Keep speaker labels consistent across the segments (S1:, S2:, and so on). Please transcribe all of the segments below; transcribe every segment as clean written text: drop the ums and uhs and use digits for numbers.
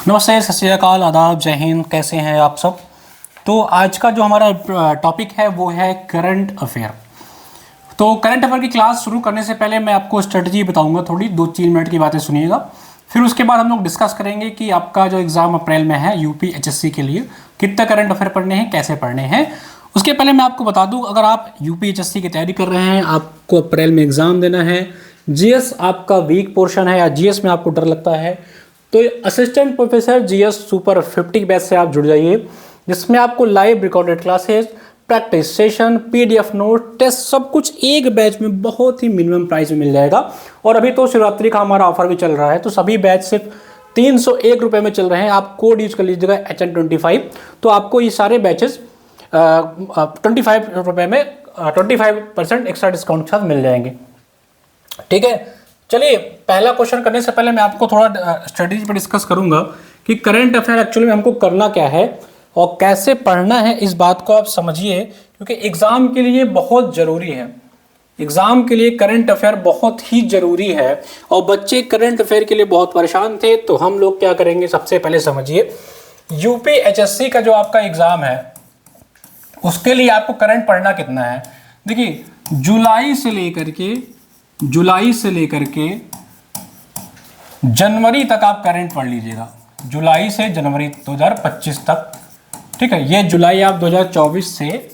S1: नमस्ते, सत श्री अकाल, आदाब, जय हिंद। कैसे हैं आप सब। तो आज का जो हमारा टॉपिक है वो है करंट अफेयर। तो करंट अफेयर की क्लास शुरू करने से पहले मैं आपको स्ट्रेटजी बताऊंगा, थोड़ी 2-3 मिनट की बातें सुनिएगा। फिर उसके बाद हम लोग डिस्कस करेंगे कि आपका जो एग्ज़ाम अप्रैल में है यूपी एचएससी के लिए कितने करंट अफेयर पढ़ने हैं, कैसे पढ़ने हैं। उसके पहले मैं आपको बता दूं, अगर आप यूपी एचएससी की तैयारी कर रहे हैं, आपको अप्रैल में एग्ज़ाम देना है, जीएस आपका वीक पोर्शन है या जीएस में आपको डर लगता है, तो assistant professor GS super 50 batch से आप जुड़ जाइए, जिसमें आपको live recorded classes, practice session, PDF note, test, सब कुछ एक बैच में बहुत ही मिनिमम प्राइस में मिल जाएगा। और अभी तो शिवरात्रि का हमारा ऑफर भी चल रहा है, तो सभी बैच सिर्फ 301 रुपये में चल रहे हैं। आप कोड यूज कर लीजिएगा HN25, तो आपको ये सारे बैचेस 25 रुपये में 25% एक्स्ट्रा डिस्काउंट के साथ मिल जाएंगे। ठीक है, चलिए पहला क्वेश्चन करने से पहले मैं आपको थोड़ा स्ट्रेटेजी पर डिस्कस करूंगा कि करंट अफेयर एक्चुअली में हमको करना क्या है और कैसे पढ़ना है। इस बात को आप समझिए, क्योंकि एग्जाम के लिए बहुत जरूरी है। एग्जाम के लिए करंट अफेयर बहुत ही जरूरी है और बच्चे करंट अफेयर के लिए बहुत परेशान थे। तो हम लोग क्या करेंगे, सबसे पहले समझिए, यूपी एचएससी का जो आपका एग्जाम है उसके लिए आपको करंट पढ़ना कितना है। देखिए, जुलाई से लेकर के जनवरी तक आप करंट पढ़ लीजिएगा। जुलाई से जनवरी 2025 तक, ठीक है। ये जुलाई आप 2024 से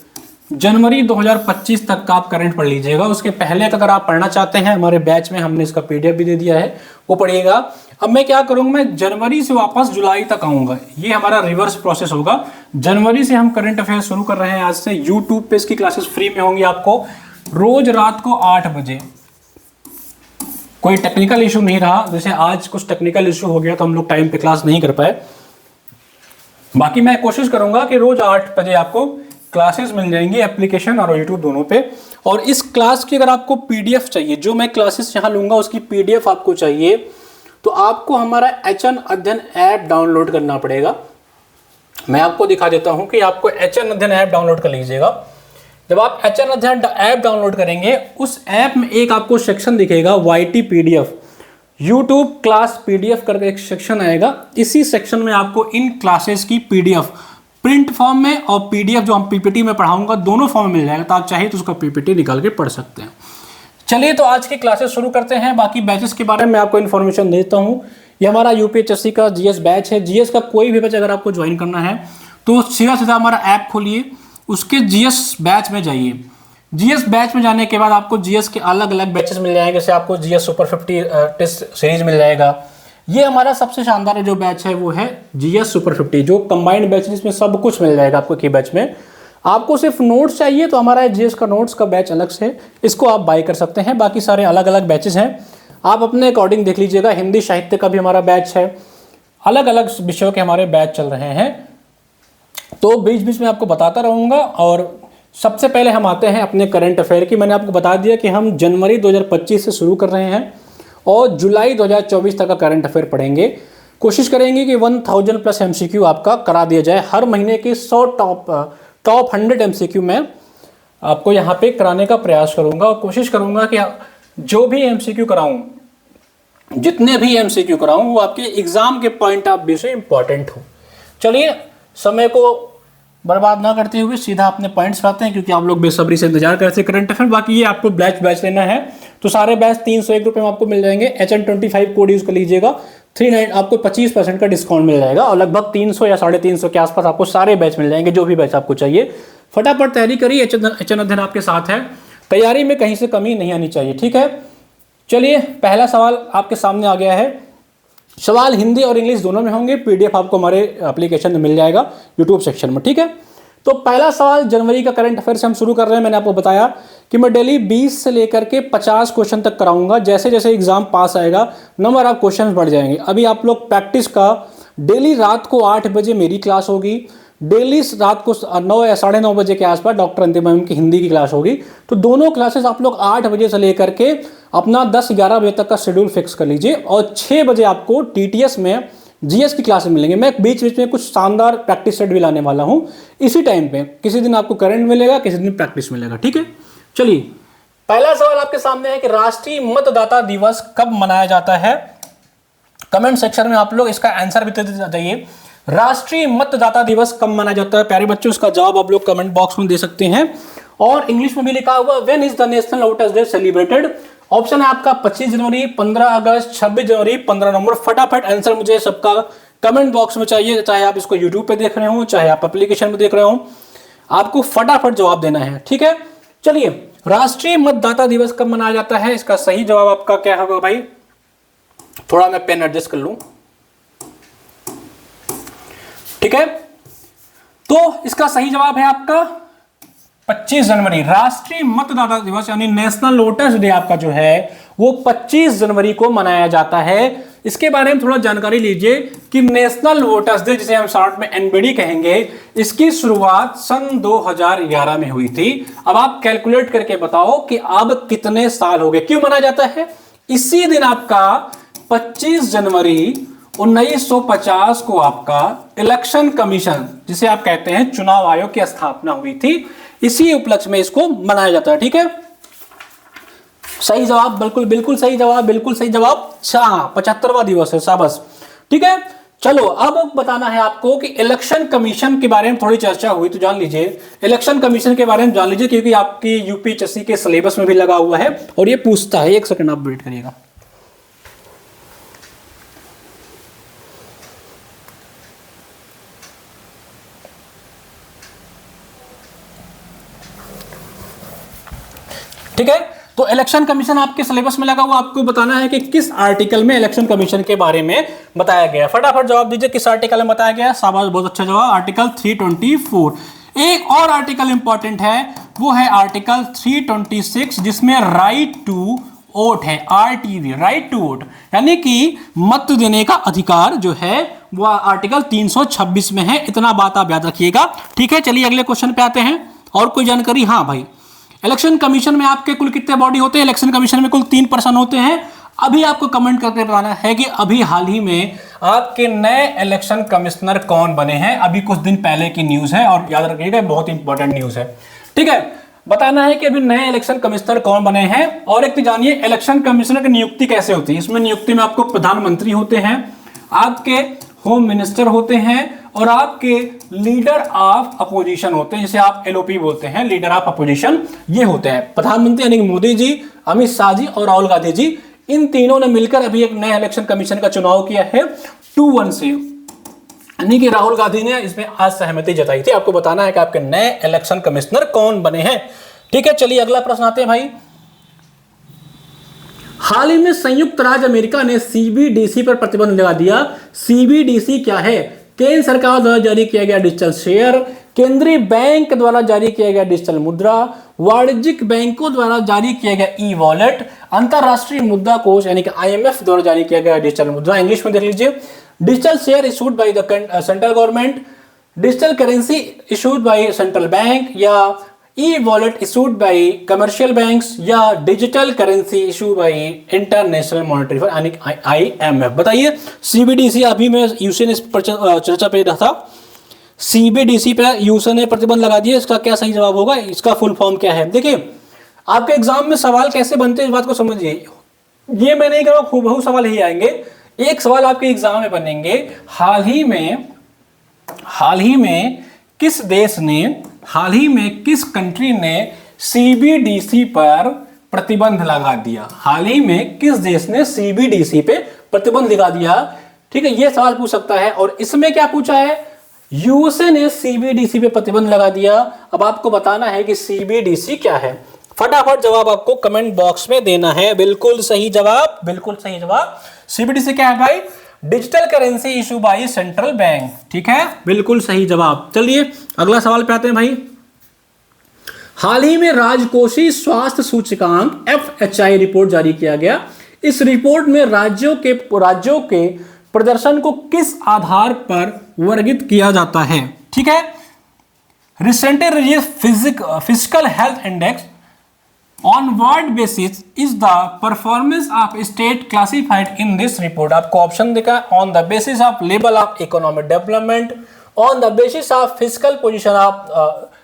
S1: जनवरी 2025 तक का आप करंट पढ़ लीजिएगा। उसके पहले का अगर आप पढ़ना चाहते हैं, हमारे बैच में हमने इसका पीडीएफ भी दे दिया है, वो पढ़िएगा। अब मैं क्या करूंगा, मैं जनवरी से वापस जुलाई तक आऊंगा। ये हमारा रिवर्स प्रोसेस होगा। जनवरी से हम करंट अफेयर शुरू कर रहे हैं आज से। यूट्यूब पे इसकी क्लासेस फ्री में होंगी आपको, रोज रात को 8 बजे। कोई टेक्निकल इशू नहीं रहा, जैसे आज कुछ टेक्निकल इशू हो गया तो हम लोग टाइम पे क्लास नहीं कर पाए। बाकी मैं कोशिश करूंगा कि रोज 8 बजे आपको क्लासेस मिल जाएंगी, एप्लीकेशन और यूट्यूब दोनों पे। और इस क्लास की अगर आपको पीडीएफ चाहिए, जो मैं क्लासेस यहाँ लूंगा उसकी पीडीएफ आपको चाहिए, तो आपको हमारा HN अध्ययन ऐप डाउनलोड करना पड़ेगा। मैं आपको दिखा देता हूं कि आपको HN अध्ययन ऐप डाउनलोड कर लीजिएगा। जब आप HN अध्ययन ऐप डाउनलोड करेंगे, उस ऐप में एक आपको सेक्शन दिखेगा YT PDF, YouTube class PDF करके एक सेक्शन आएगा। इसी सेक्शन में आपको इन क्लासेस की पीडीएफ प्रिंट फॉर्म में और पीडीएफ जो हम पीपीटी में पढ़ाऊंगा दोनों फॉर्म में मिल जाएगा। तो आप चाहे तो उसका पीपीटी निकाल के पढ़ सकते हैं। चलिए, तो आज की क्लासेस शुरू करते हैं। बाकी बैचेस के बारे में आपको इन्फॉर्मेशन देता हूं। ये हमारा यूपीएचएससी का जीएस बैच है। जीएस का कोई भी बैच अगर आपको ज्वाइन करना है तो सीधा सीधा हमारा ऐप खोलिए, उसके जीएस बैच में जाइए। जीएस बैच में जाने के बाद आपको जीएस के अलग अलग बैचेस मिल जाएंगे। जैसे आपको जीएस सुपर 50 टेस्ट सीरीज मिल जाएगा। ये हमारा सबसे शानदार जो बैच है वो है जीएस सुपर 50, जो कंबाइंड बैच है, जिसमें सब कुछ मिल जाएगा आपको। की बैच में आपको सिर्फ नोट्स चाहिए तो हमारा जीएस का नोट्स का बैच अलग से, इसको आप बाय कर सकते हैं। बाकी सारे अलग अलग बैचेस हैं, आप अपने अकॉर्डिंग देख लीजिएगा। हिंदी साहित्य का भी हमारा बैच है, अलग अलग विषयों के हमारे बैच चल रहे हैं, तो बीच बीच में आपको बताता रहूँगा। और सबसे पहले हम आते हैं अपने करंट अफेयर की। मैंने आपको बता दिया कि हम जनवरी 2025 से शुरू कर रहे हैं और जुलाई 2024 तक का करंट अफेयर पढ़ेंगे। कोशिश करेंगे कि 1000+ MCQ आपका करा दिया जाए। हर महीने के 100 टॉप 100 MCQ में आपको यहाँ पे कराने का प्रयास करूँगा और कोशिश करूँगा कि जो भी MCQ कराऊँ, जितने भी MCQ कराऊँ, वो आपके एग्जाम के पॉइंट ऑफ व्यू से इम्पॉर्टेंट हो। चलिए, समय को बर्बाद ना करते हुए सीधा अपने पॉइंट्स पे आते हैं, क्योंकि आप लोग बेसब्री से इंतजार करते हैं करंट अफेयर। बाकी ये आपको बैच लेना है तो सारे बैच 301 रुपये में आपको मिल जाएंगे। HN25 कोड यूज कर लीजिएगा, 39 आपको 25% का डिस्काउंट मिल जाएगा और लगभग 300 या 350 के आसपास आपको सारे बैच मिल जाएंगे, जो भी बैच आपको चाहिए। फटाफट तैयारी करिए, HN अध्ययन आपके साथ है। तैयारी में कहीं से कमी नहीं आनी चाहिए, ठीक है। चलिए, पहला सवाल आपके सामने आ गया है। सवाल हिंदी और इंग्लिश दोनों में होंगे। पीडीएफ आपको हमारे एप्लीकेशन में मिल जाएगा यूट्यूब सेक्शन में, ठीक है। तो पहला सवाल जनवरी का करंट अफेयर से हम शुरू कर रहे हैं। मैंने आपको बताया कि मैं डेली 20 से लेकर के 50 क्वेश्चन तक कराऊंगा। जैसे जैसे एग्जाम पास आएगा, नंबर ऑफ क्वेश्चन बढ़ जाएंगे। अभी आप लोग प्रैक्टिस का डेली रात को 8 बजे मेरी क्लास होगी, डेली रात को 9 या 9:30 बजे के आसपास डॉक्टर अंतिम मैम की हिंदी की क्लास होगी। तो दोनों क्लासेस आप लोग 8 बजे से लेकर के अपना 10-11 बजे तक का शेड्यूल फिक्स कर लीजिए और 6 बजे आपको टीटीएस में जीएस की क्लास मिलेंगे। मैं बीच बीच में कुछ शानदार प्रैक्टिस सेट भी लाने वाला हूं इसी टाइम पे। किसी दिन आपको करंट मिलेगा, किसी दिन प्रैक्टिस मिलेगा, ठीक है। चलिए, पहला सवाल आपके सामने है कि राष्ट्रीय मतदाता दिवस कब मनाया जाता है। कमेंट सेक्शन में आप लोग इसका आंसर भी देते जाइए। राष्ट्रीय मतदाता दिवस कब मनाया जाता है प्यारे बच्चों, इसका जवाब आप लोग कमेंट बॉक्स में दे सकते हैं। और इंग्लिश में भी लिखा हुआ when is the national voters day celebrated. Option है आपका 25 जनवरी, 15 अगस्त, 26 जनवरी, 15 नवंबर। फटाफट आंसर मुझे सबका कमेंट बॉक्स में चाहिए, चाहे आप इसको यूट्यूब पे देख रहे हो, चाहे आप एप्लीकेशन में देख रहे हो, आपको फटाफट जवाब देना है, ठीक है। चलिए, राष्ट्रीय मतदाता दिवस कब मनाया जाता है, इसका सही जवाब आपका क्या होगा भाई, थोड़ा मैं पेन एडजस्ट कर लूं, ठीक है। तो इसका सही जवाब है आपका 25 जनवरी। राष्ट्रीय मतदाता दिवस यानी नेशनल वोटर्स डे आपका जो है वो 25 जनवरी को मनाया जाता है। इसके बारे में थोड़ा जानकारी लीजिए कि नेशनल वोटर्स डे, जिसे हम शॉर्ट में एनबीडी कहेंगे, इसकी शुरुआत सन 2011 में हुई थी। अब आप कैलकुलेट करके बताओ कि अब कितने साल हो गए। क्यों मनाया जाता है? इसी दिन आपका 25 जनवरी 1950 को आपका इलेक्शन कमीशन, जिसे आप कहते हैं चुनाव आयोग, की स्थापना हुई थी। इसी उपलक्ष्य में इसको मनाया जाता है, ठीक है। सही जवाब, बिल्कुल बिल्कुल सही जवाब, बिल्कुल सही जवाब। 75वां दिवस है, शाबाश, ठीक है। चलो, अब बताना है आपको कि इलेक्शन कमीशन के बारे में थोड़ी चर्चा हुई तो जान लीजिए। इलेक्शन कमीशन के बारे में जान लीजिए क्योंकि आपकी यूपीएससी के सिलेबस में भी लगा हुआ है और ये पूछता है। एक सेकंड आप वेट करिएगा। ठीक है, तो इलेक्शन कमीशन आपके सिलेबस में लगा हुआ, आपको बताना है कि किस आर्टिकल में इलेक्शन कमीशन के बारे में बताया गया। फटाफट जवाब दीजिए, किस आर्टिकल में बताया गया। शाबाश, बहुत अच्छा जवाब, आर्टिकल 324। एक और आर्टिकल इंपॉर्टेंट है, वो है आर्टिकल 326, जिसमें राइट टू वोट है, आरटीवी, राइट टू वोट, यानी कि मत देने का अधिकार जो है वो आर्टिकल 326 में है। इतना बात आप याद रखिएगा, ठीक है। चलिए अगले क्वेश्चन पे आते हैं। और कोई जानकारी? हाँ भाई, इलेक्शन कमीशन में आपके कुल कितने बॉडी होते हैं? इलेक्शन कमीशन में कुल 3 पर्सन होते हैं। अभी आपको कमेंट करके बताना है कि अभी हाल ही में आपके नए इलेक्शन कमिश्नर कौन बने हैं। अभी कुछ दिन पहले की न्यूज है और याद रखिएगा बहुत इंपॉर्टेंट न्यूज है, ठीक है। बताना है कि अभी नए इलेक्शन कमिश्नर कौन बने हैं। और एक तो जानिए इलेक्शन कमिश्नर की नियुक्ति कैसे होती है। इसमें नियुक्ति में आपको प्रधानमंत्री होते हैं, आपके होम मिनिस्टर होते हैं और आपके लीडर ऑफ अपोजिशन होते हैं, जिसे आप एलओपी बोलते हैं, लीडर ऑफ अपोजिशन। ये होते हैं प्रधानमंत्री यानी मोदी जी, अमित शाह जी और राहुल गांधी जी। इन तीनों ने मिलकर अभी एक नए इलेक्शन कमीशन का चुनाव किया है 2-1 से, यानी कि राहुल गांधी ने इसमें आज सहमति जताई थी। आपको बताना है कि आपके नए इलेक्शन कमिश्नर कौन बने हैं, ठीक है। चलिए अगला प्रश्न आते हैं भाई। हाल ही में संयुक्त राज्य अमेरिका ने सीबीडीसी पर प्रतिबंध लगा दिया। सीबीडीसी क्या है? केंद्र सरकार द्वारा जारी किया गया डिजिटल शेयर, केंद्रीय बैंक द्वारा जारी किया गया डिजिटल मुद्रा, वाणिज्यिक बैंकों द्वारा जारी किया गया ई वॉलेट, अंतरराष्ट्रीय मुद्रा कोष यानी कि आईएमएफ द्वारा जारी किया गया डिजिटल मुद्रा। इंग्लिश में देख लीजिए, digital share issued by the central government, digital currency issued by central bank, या e wallet issued by commercial banks, या digital currency issue by International Monetary Fund यानी आईएमएफ। बताइए, सीबीडीसी अभी मैं यूसी ने चर्चा पे रहा था, सीबीडीसी पे यूसी ने प्रतिबंध लगा दिया। इसका क्या सही जवाब होगा? इसका फुल फॉर्म क्या है? देखिए, आपके एग्जाम में सवाल कैसे बनते हैं इस बात को समझिए। ये मैं नहीं कह रहा हूं, खूबहू सवाल ही आएंगे। एक सवाल आपके एग्जाम में बनेंगे, हाल ही में किस कंट्री ने सीबीडीसी पर प्रतिबंध लगा दिया? हाल ही में किस देश ने सीबीडीसी पे प्रतिबंध लगा दिया? ठीक है, यह सवाल पूछ सकता है। और इसमें क्या पूछा है? यूएसए ने सीबीडीसी पे प्रतिबंध लगा दिया। अब आपको बताना है कि सीबीडीसी क्या है। फटाफट जवाब आपको कमेंट बॉक्स में देना है। बिल्कुल सही जवाब, बिल्कुल सही जवाब। सीबीडीसी क्या है भाई? Digital currency issue bye central bank, ठीक है, बिल्कुल सही जवाब। चलिए अगला सवाल पे आते हैं भाई। हाल ही में राजकोषीय स्वास्थ्य सूचकांक FHI रिपोर्ट जारी किया गया। इस रिपोर्ट में राज्यों के प्रदर्शन को किस आधार पर वर्गीकृत किया जाता है? ठीक है, recently released physical health index on what basis is the performance of state classified in this report? आपको ऑप्शन देखा, on the basis of level of economic development, on the basis of fiscal position of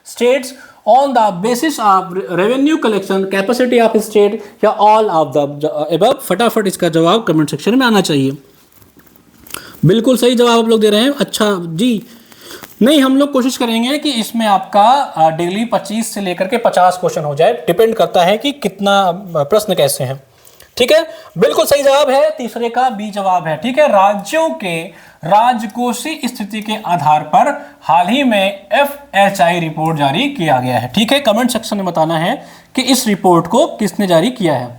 S1: states, on the basis of revenue collection capacity of state, या all of the above। फटाफट इसका जवाब comment section में आना चाहिए। बिल्कुल सही जवाब आप लोग दे रहे हैं। अच्छा जी, नहीं हम लोग कोशिश करेंगे कि इसमें आपका डेली 25 से लेकर के 50 क्वेश्चन हो जाए, डिपेंड करता है कि कितना प्रश्न कैसे हैं। ठीक है, बिल्कुल सही जवाब है तीसरे का बी जवाब है। ठीक है, राज्यों के राजकोषीय स्थिति के आधार पर हाल ही में FHI रिपोर्ट जारी किया गया है। ठीक है, कमेंट सेक्शन में बताना है कि इस रिपोर्ट को किसने जारी किया है।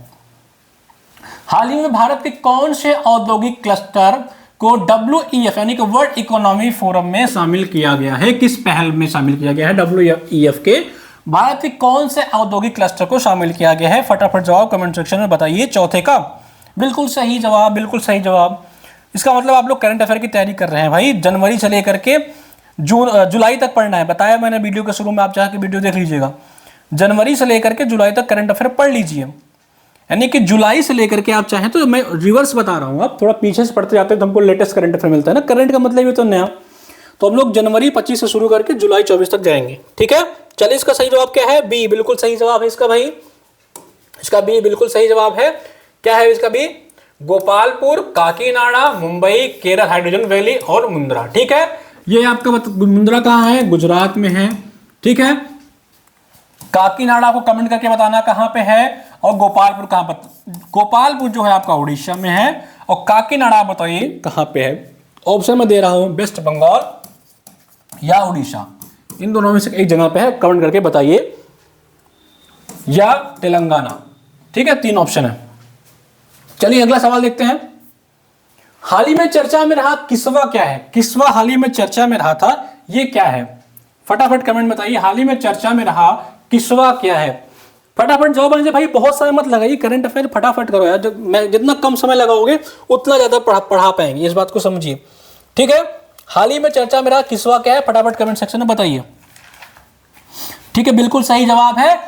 S1: हाल ही में भारत के कौन से औद्योगिक क्लस्टर को WEF यानी कि वर्ल्ड इकोनॉमी फोरम में शामिल किया गया है? किस पहल में शामिल किया गया है WEF के? भारत के कौन से औद्योगिक क्लस्टर को शामिल किया गया है? फटाफट जवाब कमेंट सेक्शन में बताइए। चौथे का बिल्कुल सही जवाब, बिल्कुल सही जवाब। इसका मतलब आप लोग करंट अफेयर की तैयारी कर रहे हैं भाई। जनवरी से लेकर के जुलाई तक पढ़ना है, बताया मैंने वीडियो के शुरू में, आप चाहे वीडियो देख लीजिएगा। जनवरी से लेकर के जुलाई तक करंट अफेयर पढ़ लीजिए, यानी कि जुलाई से लेकर के आप चाहें तो, मैं रिवर्स बता रहा हूं, आप थोड़ा पीछे से पढ़ते जाते हैं तो हमको लेटेस्ट करंट अफेयर मिलता है ना। करंट का मतलब ये तो नया, तो हम लोग जनवरी 25 से शुरू करके जुलाई 24 तक जाएंगे। ठीक है, चलिए इसका सही जवाब क्या है? बी, बिल्कुल सही जवाब है इसका भाई। इसका बी बिल्कुल सही जवाब है। क्या है इसका B? Gopalpur, Kakinada, Mumbai, Kerala hydrogen valley और मुंद्रा। ठीक है, ये आपका मुंद्रा कहाँ है? गुजरात में है। ठीक है, काकीनाडा को कमेंट करके बताना कहां पे है, और गोपालपुर कहां पर? गोपालपुर जो है आपका उड़ीसा में है, और काकीनाडा बताइए कहां पे है। ऑप्शन में दे रहा हूं, वेस्ट बंगाल या उड़ीसा, इन दोनों में से एक जगह पे है, कमेंट करके बताइए, या तेलंगाना। ठीक है, 3 ऑप्शन है। चलिए अगला सवाल देखते हैं। हाल ही में चर्चा में रहा किस्वा क्या है? किस्वा हाल ही में चर्चा में रहा था, ये क्या है? फटाफट कमेंट बताइए, हाल ही में चर्चा में रहा किस्वा क्या है? फटाफट जवाब आने से भाई बहुत समय मत लगाइए, करंट अफेयर फटाफट करो यार। मैं जितना कम समय लगाओगे उतना ज्यादा पढ़ा पाएंगे, इस बात को समझिए। ठीक है, हाल ही में चर्चा में रहा किस्वा क्या है? फटाफट कमेंट सेक्शन में बताइए। ठीक है, बिल्कुल सही जवाब है।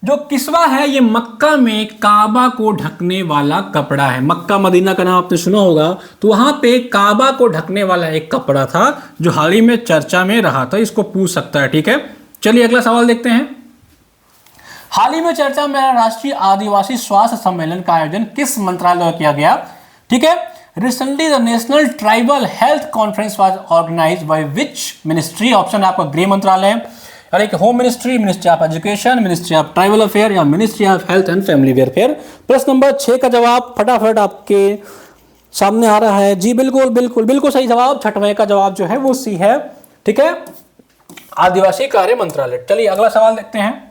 S1: जो किस्वा है ये मक्का में काबा को ढकने वाला कपड़ा है। मक्का मदीना का नाम आपने सुना होगा, तो वहां पे काबा को ढकने वाला एक कपड़ा था जो हाल ही में चर्चा में रहा था। इसको पूछ सकता है। ठीक है, चलिए अगला सवाल देखते हैं। हाल ही में चर्चा में राष्ट्रीय आदिवासी स्वास्थ्य सम्मेलन का आयोजन किस मंत्रालय द्वारा किया गया? ठीक है, recently the national tribal health conference was organized by which ministry? Option आपका गृह मंत्रालय, यानी कि home ministry, ministry of education, ministry of tribal affair या ministry of health and family welfare. प्रश्न नंबर 6 का जवाब फटाफट आपके सामने आ रहा है। जी बिल्कुल बिल्कुल बिल्कुल सही जवाब। 6वें का जवाब जो है वो सी है। ठीक है, आदिवासी कार्य मंत्रालय। चलिए अगला सवाल देखते हैं।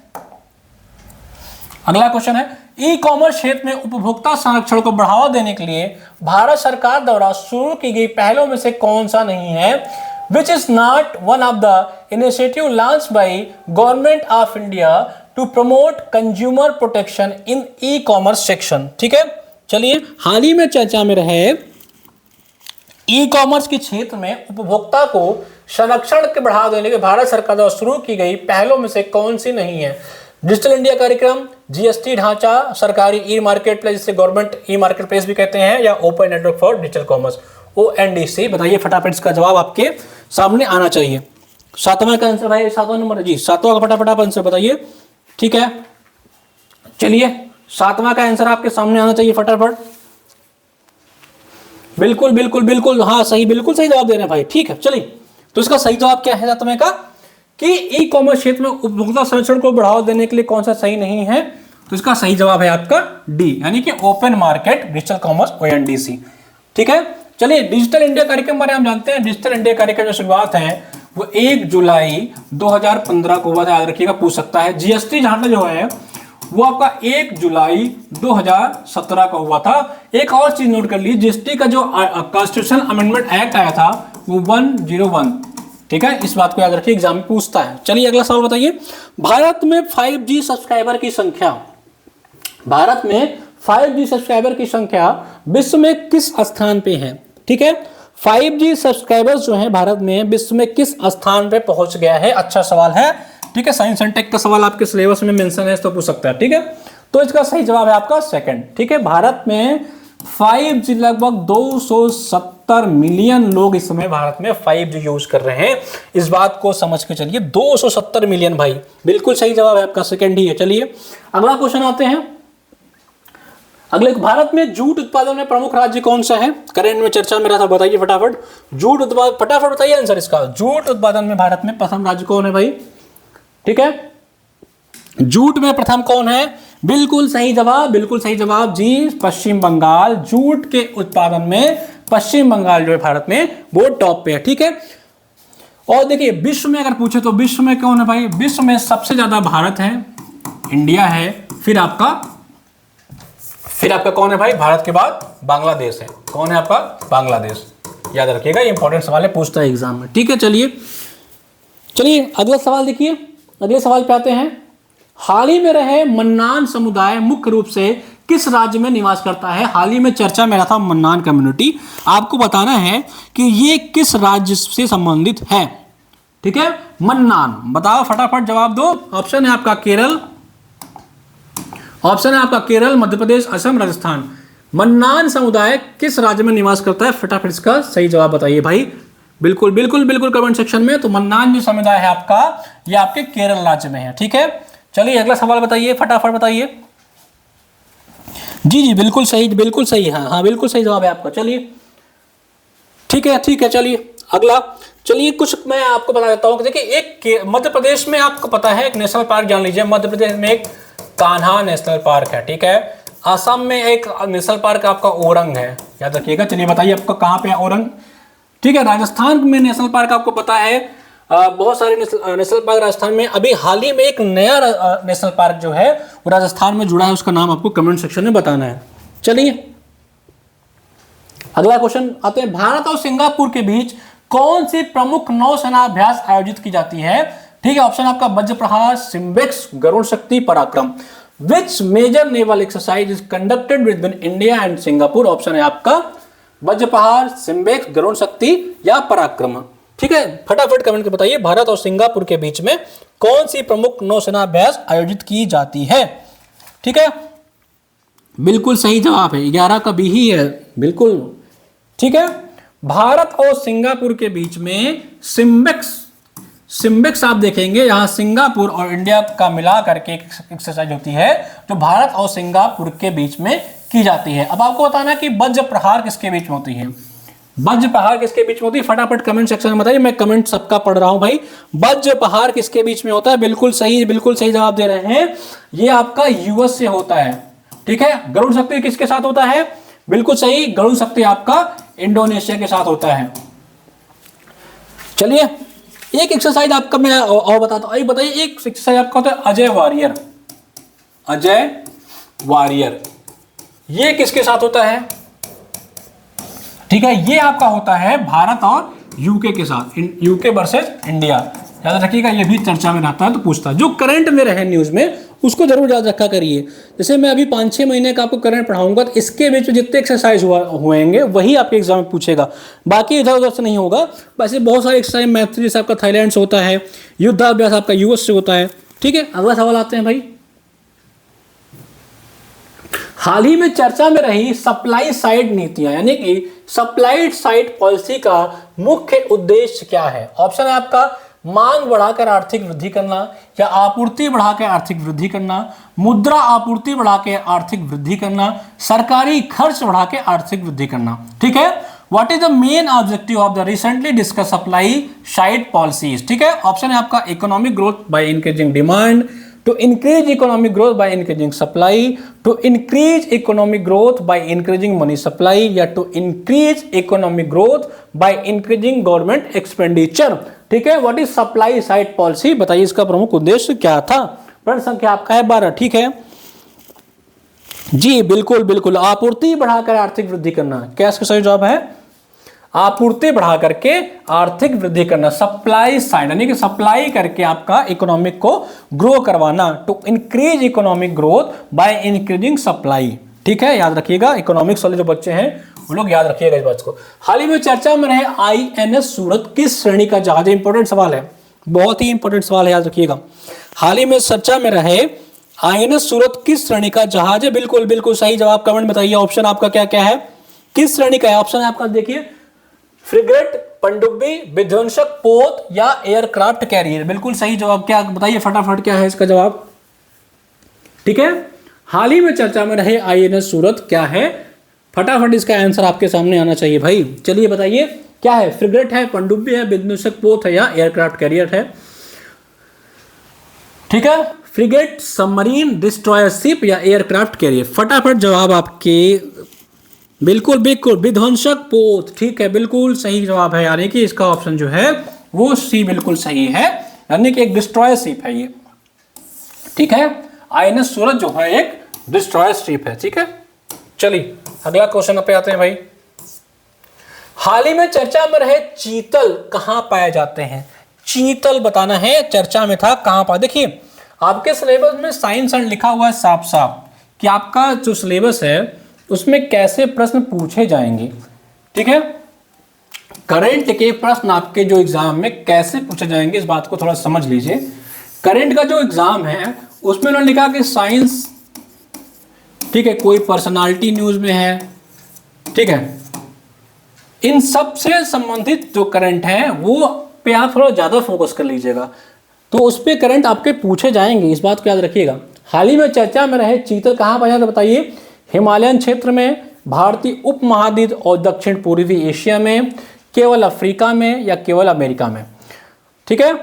S1: अगला क्वेश्चन है, ई कॉमर्स क्षेत्र में उपभोक्ता संरक्षण को बढ़ावा देने के लिए भारत सरकार द्वारा शुरू की गई पहलों में से कौन सा नहीं है? Which is not one of the initiative launched by Government of India to promote consumer protection in e-commerce section? ठीक है, चलिए हाल ही में चर्चा में रहे ई कॉमर्स के क्षेत्र में उपभोक्ता को संरक्षण के बढ़ावा देने के भारत सरकार द्वारा शुरू की गई पहलों में से कौन सी नहीं है? डिजिटल इंडिया कार्यक्रम, जीएसटी ढांचा, सरकारी ई मार्केट प्लेस जिसे गवर्नमेंट ई मार्केट प्लेस भी कहते हैं, या open network for digital commerce ONDC। बताइए फटाफट, इसका जवाब आपके सामने आना चाहिए। 7वां का आंसर भाई, 7वां नंबर जी, 7वां का फटाफट आप आंसर बताइए। ठीक है, चलिए 7वां का आंसर आपके सामने आना चाहिए फटाफट। बिल्कुल बिल्कुल बिल्कुल, हाँ सही, बिल्कुल सही जवाब दे रहे हैं भाई। ठीक है, चलिए तो इसका सही जवाब क्या है 7वें का? कि ई कॉमर्स क्षेत्र में उपभोक्ता संरक्षण को बढ़ावा देने के लिए कौन सा सही नहीं है? तो इसका सही जवाब है आपका डी, यानी कि open market digital commerce ONDC। ठीक है, चलिए डिजिटल इंडिया कार्यक्रम बारे हम जानते हैं। डिजिटल इंडिया कार्यक्रम जो शुरुआत है वो 1 जुलाई 2015 को हुआ था, याद रखिएगा, पूछ सकता है। जीएसटी ढांचा जो है वो आपका 1 जुलाई 2017 का हुआ था। एक और चीज नोट कर लीजिए, जीएसटी का जो कॉन्स्टिट्यूशन अमेंडमेंट एक्ट आया था वो 101। ठीक है, इस बात को याद रखिए, एग्जाम में पूछता है। चलिए अगला सवाल बताइए। भारत में 5G सब्सक्राइबर की संख्या, भारत में 5G सब्सक्राइबर की संख्या विश्व में किस स्थान पे है? ठीक है, 5G सब्सक्राइबर्स जो हैं भारत में विश्व में किस स्थान पे पहुंच गया है? अच्छा सवाल है। ठीक है, साइंस एंड टेक का सवाल आपके सिलेबस में मेंशन है तो पूछ सकता है। ठीक है, तो इसका सही जवाब है आपका सेकंड। ठीक है, भारत में 5G लगभग 270 मिलियन लोग इस समय भारत में 5G यूज कर रहे हैं। इस बात को समझ के चलिए, 270 मिलियन भाई, बिल्कुल सही जवाब है आपका, सेकंड ही है। चलिए अगला क्वेश्चन आते हैं। अगले, भारत में जूट उत्पादन में प्रमुख राज्य कौन सा है? करेंट में चर्चा में रहा था, बताइए फटाफट। जूट उत्पादन, फटाफट बताइए आंसर इसका। जूट उत्पादन में भारत में प्रथम राज्य कौन है भाई? ठीक है, जूट में प्रथम कौन है? बिल्कुल सही जवाब, बिल्कुल सही जवाब जी, पश्चिम बंगाल। जूट के उत्पादन में पश्चिम बंगाल जो है भारत में वो टॉप पे है। ठीक है, और देखिए विश्व में अगर पूछे तो विश्व में कौन है भाई? विश्व में सबसे ज्यादा भारत है, इंडिया है, फिर आपका कौन है भाई? भारत के बाद बांग्लादेश है। कौन है आपका? बांग्लादेश। याद रखिएगा, ये इंपॉर्टेंट सवाल है, पूछता है एग्जाम में। ठीक है, चलिए अगला सवाल देखिए। अगले सवाल पे आते हैं। हाल ही में रहे मन्नान समुदाय मुख्य रूप से किस राज्य में निवास करता है? हाल ही में चर्चा में रहा था मन्नान कम्युनिटी। आपको बताना है कि ये किस राज्य से संबंधित है। ठीक है, मन्नान, बताओ फटाफट जवाब दो। ऑप्शन है आपका केरल, मध्य प्रदेश, असम, राजस्थान। मन्नान समुदाय किस राज्य में निवास करता है? फटाफट इसका सही जवाब बताइए भाई। बिल्कुल बिल्कुल बिल्कुल कमेंट सेक्शन में। तो मन्नान जो समुदाय है आपका, ये आपके केरल राज्य में है। ठीक है, चलिए अगला सवाल बताइए, फटाफट बताइए। जी बिल्कुल सही, बिल्कुल सही, हाँ बिल्कुल सही जवाब है आपका। चलिए ठीक है, चलिए अगला। चलिए कुछ मैं आपको बता देता हूँ कि देखिए, एक मध्य प्रदेश में आपको पता है एक नेशनल पार्क जान लीजिए। मध्य प्रदेश में एक कान्हा नेशनल पार्क है। ठीक है, असम में एक नेशनल पार्क आपका ओरंग है, याद रखिएगा। चलिए बताइए आपका कहाँ पे है ओरंग? ठीक है, राजस्थान में नेशनल पार्क आपको पता है, बहुत सारे नेशनल पार्क राजस्थान में। अभी हाल ही में एक नया नेशनल पार्क जो है वो राजस्थान में जुड़ा है, उसका नाम आपको कमेंट सेक्शन में बताना है। चलिए अगला क्वेश्चन आते हैं। भारत और सिंगापुर के बीच कौन सी प्रमुख नौसेना अभ्यास आयोजित की जाती है? ठीक है, ऑप्शन आपका वज्र प्रहार, SIMBEX, Garuda Shakti, Parakram. Which major naval exercise is conducted between India and Singapore? Option है आपका वज्र प्रहार, सिम्बेक्स, गरुड़ शक्ति या पराक्रम। ठीक है, फटाफट कमेंट करके बताइए, भारत और सिंगापुर के बीच में कौन सी प्रमुख नौसेना अभ्यास आयोजित की जाती है? ठीक है, बिल्कुल सही जवाब है, 11 का बी ही है, बिल्कुल ठीक है। भारत और सिंगापुर के बीच में सिम्बेक्स आप देखेंगे, यहां सिंगापुर और इंडिया का मिला करके एक एक्सरसाइज होती है जो भारत और सिंगापुर के बीच में की जाती है। अब आपको बताना कि वज्र प्रहार किसके बीच में होती है? वज्र प्रहार किसके बीच में होती है? फटाफट कमेंट सेक्शन में बताइए, मैं कमेंट सबका पढ़ रहा हूं भाई। वज्र प्रहार किसके बीच में होता है? बिल्कुल सही जवाब दे रहे हैं, ये आपका यूएस से होता है। ठीक है, गरुड़ शक्ति किसके साथ होता है? बिल्कुल सही, गरुड़ शक्ति आपका इंडोनेशिया के साथ होता है। चलिए एक एक्सरसाइज आपका मैं और बताता हूं। बताइए, एक एक्सरसाइज आपका होता है अजय वारियर, ये किसके साथ होता है? ठीक है, ये आपका होता है भारत और यूके के साथ, यूके वर्सेस इंडिया। याद रखिएगा, ये भी चर्चा में रहता है तो पूछता है। जो करंट में रहे न्यूज में उसको जरूर याद रखा करिए। जैसे मैं अभी 5-6 महीने का आपको करंट पढ़ाऊंगा तो इसके बीच में जितने एक्सरसाइज होंगे वही आपके एग्जाम में पूछेगा, बाकी इधर उधर से नहीं होगा। वैसे बहुत सारे एक्सरसाइज मैथ जैसे आपका थाईलैंड से होता है, युद्धाभ्यास आपका यूएस से होता है। ठीक है, अगला सवाल आते हैं भाई। हाल ही में चर्चा में रही सप्लाई साइड नीतियां, यानी कि सप्लाई साइड पॉलिसी का मुख्य उद्देश्य क्या है? ऑप्शन है आपका मांग बढ़ाकर आर्थिक वृद्धि करना, या आपूर्ति बढ़ाकर आर्थिक वृद्धि करना, मुद्रा आपूर्ति बढ़ाकर आर्थिक वृद्धि करना, सरकारी खर्च बढ़ाकर आर्थिक वृद्धि करना। ठीक है, what is the main objective of the recently discuss supply side policies? ठीक है, ऑप्शन है आपका economic growth by increasing demand, to increase economic growth by increasing supply, to increase economic growth by increasing money supply, या to increase economic growth by increasing government expenditure। ठीक है, what is supply side policy? बताइए इसका प्रमुख उद्देश्य क्या था? प्रश्न संख्या आपका है 12। ठीक है जी, बिल्कुल आपूर्ति बढ़ाकर आर्थिक वृद्धि करना, क्या इसका सही जवाब है? आपूर्ति बढ़ा करके आर्थिक वृद्धि करना, सप्लाई साइड, यानी कि सप्लाई करके आपका इकोनॉमिक को ग्रो करवाना। To increase economic growth by increasing supply. ठीक है, याद रखिएगा, इकोनॉमिक्स वाले जो बच्चे हैं वो लोग याद रखिएगा इस बात को। हाल ही में चर्चा में रहे आईएनएस सूरत किस श्रेणी का जहाज है? इंपॉर्टेंट सवाल है, बहुत ही इंपॉर्टेंट सवाल है, याद रखिएगा। हाल ही में चर्चा में रहे आईएनएस सूरत किस श्रेणी का जहाज है? बिल्कुल सही जवाब कमेंट बताइए। ऑप्शन आपका क्या है, किस श्रेणी का है? ऑप्शन है आपका देखिए, फ्रिगेट, पनडुब्बी, विध्वंसक पोत या एयरक्राफ्ट कैरियर। बिल्कुल सही जवाब क्या बताइए फटाफट, क्या है इसका जवाब? ठीक है, हाल ही में चर्चा में रहे आईएनएस सूरत क्या है? फटाफट इसका आंसर आपके सामने आना चाहिए भाई। चलिए बताइए क्या है? फ्रिगेट है, पनडुब्बी है, विध्वंसक पोत है, या एयरक्राफ्ट कैरियर है? ठीक है, फ्रिगेट, सबमरीन, डिस्ट्रॉयर शिप या एयरक्राफ्ट कैरियर? फटाफट जवाब आपके। बिल्कुल बिल्कुल, विध्वंसक पोत। ठीक है, बिल्कुल सही जवाब है, यानी कि इसका ऑप्शन जो है वो सी बिल्कुल सही है, यानी कि एक डिस्ट्रॉयर शिप है ये। ठीक है, आईएनएस सूरत जो है एक डिस्ट्रॉयर शिप है। ठीक है, चलिए अगला क्वेश्चन पे आते हैं भाई। हाल ही में चर्चा में रहे चीतल कहां पाए जाते हैं? चीतल बताना है, चर्चा में था, कहां पाए? देखिए आपके सिलेबस में साइंस एंड लिखा हुआ है साफ साफ कि आपका जो सिलेबस है उसमें कैसे प्रश्न पूछे जाएंगे। ठीक है, करंट के प्रश्न आपके जो एग्जाम में कैसे पूछे जाएंगे इस बात को थोड़ा समझ लीजिए। करंट का जो एग्जाम है उसमें उन्होंने लिखा कि साइंस, ठीक है, कोई पर्सनालिटी न्यूज में है, ठीक है, इन सब से संबंधित जो करंट है वो पे आप थोड़ा ज्यादा फोकस कर लीजिएगा, तो उस पे करंट आपके पूछे जाएंगे, इस बात को याद रखिएगा। हाल ही में चर्चा में रहे चीतल कहाँ पाया जाता है बताइए? हिमालयन क्षेत्र में, भारतीय उपमहाद्वीप और दक्षिण पूर्वी एशिया में, केवल अफ्रीका में, या केवल अमेरिका में? ठीक है,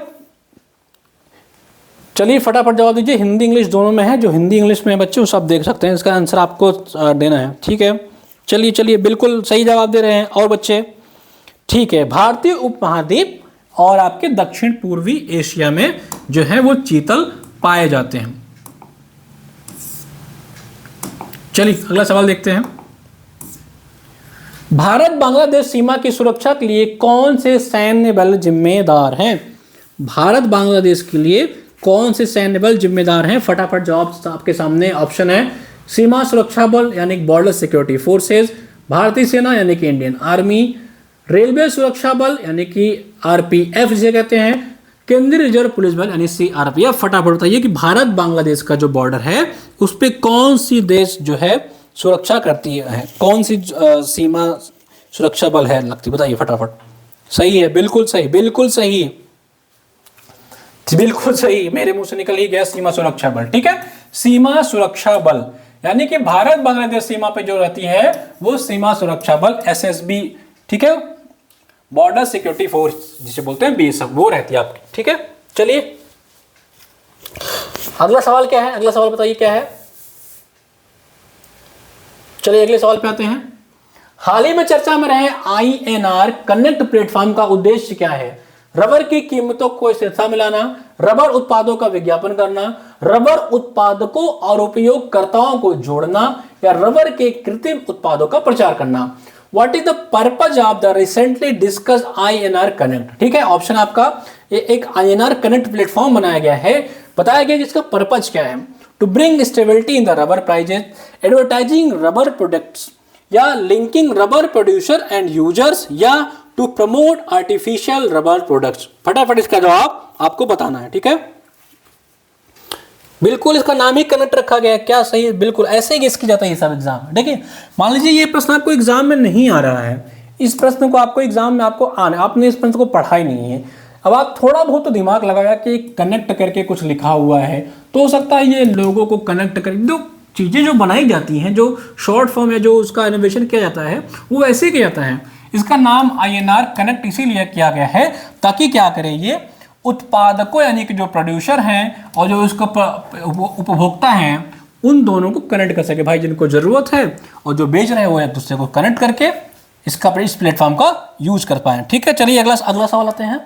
S1: चलिए फटाफट जवाब दीजिए। हिंदी इंग्लिश दोनों में है, जो हिंदी इंग्लिश में है बच्चे वो सब देख सकते हैं, इसका आंसर आपको देना है। ठीक है, चलिए चलिए, बिल्कुल सही जवाब दे रहे हैं और बच्चे। ठीक है, भारतीय उपमहाद्वीप और आपके दक्षिण पूर्वी एशिया में जो है वो चीतल पाए जाते हैं। चलिए अगला सवाल देखते हैं। भारत बांग्लादेश सीमा की सुरक्षा के लिए कौन से सैन्य बल जिम्मेदार हैं? भारत बांग्लादेश के लिए कौन से सैन्य बल जिम्मेदार हैं? फटाफट जवाब आपके सामने ऑप्शन है। सीमा सुरक्षा बल यानी बॉर्डर सिक्योरिटी फोर्सेस, भारतीय सेना यानी कि इंडियन आर्मी, रेलवे सुरक्षा बल यानी कि आरपीएफ जिसे कहते हैं, केंद्रीय रिजर्व पुलिस बल यानी सीआरपीएफ। फटाफट बताइए कि भारत बांग्लादेश का जो बॉर्डर है उस पर कौन सी देश जो है सुरक्षा करती है, कौन सी सीमा सुरक्षा बल है लगती, बताइए फटाफट। सही है, बिल्कुल सही, बिल्कुल सही, बिल्कुल सही, मेरे मुंह से निकल ही गया, सीमा सुरक्षा बल। ठीक है, सीमा सुरक्षा बल यानी कि भारत बांग्लादेश सीमा पे जो रहती है वो सीमा सुरक्षा बल एसएसबी, ठीक है, बॉर्डर सिक्योरिटी फोर्स जिसे बोलते हैं बीएसएफ, वो रहती है आपकी। ठीक है, चलिए अगला सवाल क्या है? अगला सवाल बताइए क्या है? चलिए अगले सवाल पे आते हैं। हाल ही में चर्चा में रहे आईएनआर कनेक्ट प्लेटफॉर्म का उद्देश्य क्या है? रबर की कीमतों को स्थिरता में लाना, रबर उत्पादों का विज्ञापन करना, रबर उत्पादकों और उपयोगकर्ताओं को जोड़ना, या रबर के कृत्रिम उत्पादों का प्रचार करना? What is the purpose of the recently discussed INR Connect? ठीक है, ऑप्शन आपका ये एक INR Connect प्लेटफॉर्म बनाया गया है, बताया गया जिसका पर्पज क्या है? To bring stability in the rubber prices, advertising rubber products, या linking rubber producer and users, या to promote artificial rubber products? फटाफट इसका जवाब आपको बताना है। ठीक है, बिल्कुल इसका नाम ही कनेक्ट रखा गया है, क्या सही है? बिल्कुल ऐसे ही गेस किया जाता है ये सब एग्जाम। देखिए मान लीजिए ये प्रश्न आपको एग्जाम में नहीं आ रहा है, इस प्रश्न को आपको एग्जाम में आपको आना, आपने इस प्रश्न को पढ़ा ही नहीं है, अब आप थोड़ा बहुत तो दिमाग लगाया कि कनेक्ट करके कुछ लिखा हुआ है, तो हो सकता है ये लोगों को कनेक्ट कर, जो चीज़ें जो बनाई जाती हैं, जो शॉर्ट फॉर्म है, जो उसका इनोवेशन किया जाता है वो ऐसे किया जाता है। इसका नाम आईएनआर कनेक्ट इसीलिए किया गया है ताकि क्या करे, ये उत्पादकों यानी कि जो प्रोड्यूसर हैं और जो उसको उपभोक्ता हैं उन दोनों को कनेक्ट कर सके भाई, जिनको जरूरत है और जो बेच रहे हैं वो एक दूसरे को कनेक्ट करके इसका इस प्लेटफॉर्म का यूज कर पाए। ठीक है, चलिए अगला सवाल आते हैं।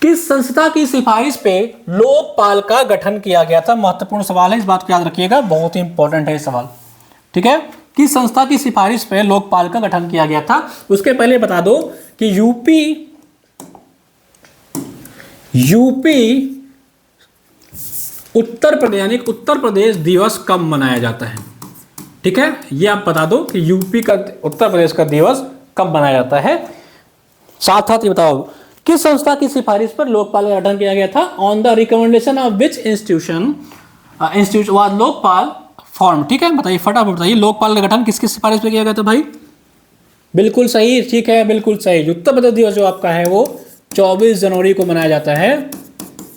S1: किस संस्था की सिफारिश पे लोकपाल का गठन किया गया था? महत्वपूर्ण सवाल है, इस बात को याद रखिएगा, बहुत ही इंपॉर्टेंट है ये सवाल। ठीक है, किस संस्था की सिफारिश पे लोकपाल का गठन किया गया था? उसके पहले बता दो कि यूपी उत्तर प्रदेश यानी उत्तर प्रदेश दिवस कब मनाया जाता है? ठीक है, ये आप बता दो कि यूपी का उत्तर प्रदेश का दिवस कब मनाया जाता है। साथ साथ ये बताओ किस संस्था की सिफारिश पर लोकपाल का गठन किया गया था? On the recommendation of which institution was Lokpal form? ठीक है, बताइए फटाफट बताइए, लोकपाल का गठन किसकी सिफारिश पे किया गया था भाई? बिल्कुल सही, ठीक है, बिल्कुल सही। उत्तर प्रदेश दिवस जो आपका है वो 24 जनवरी को मनाया जाता है,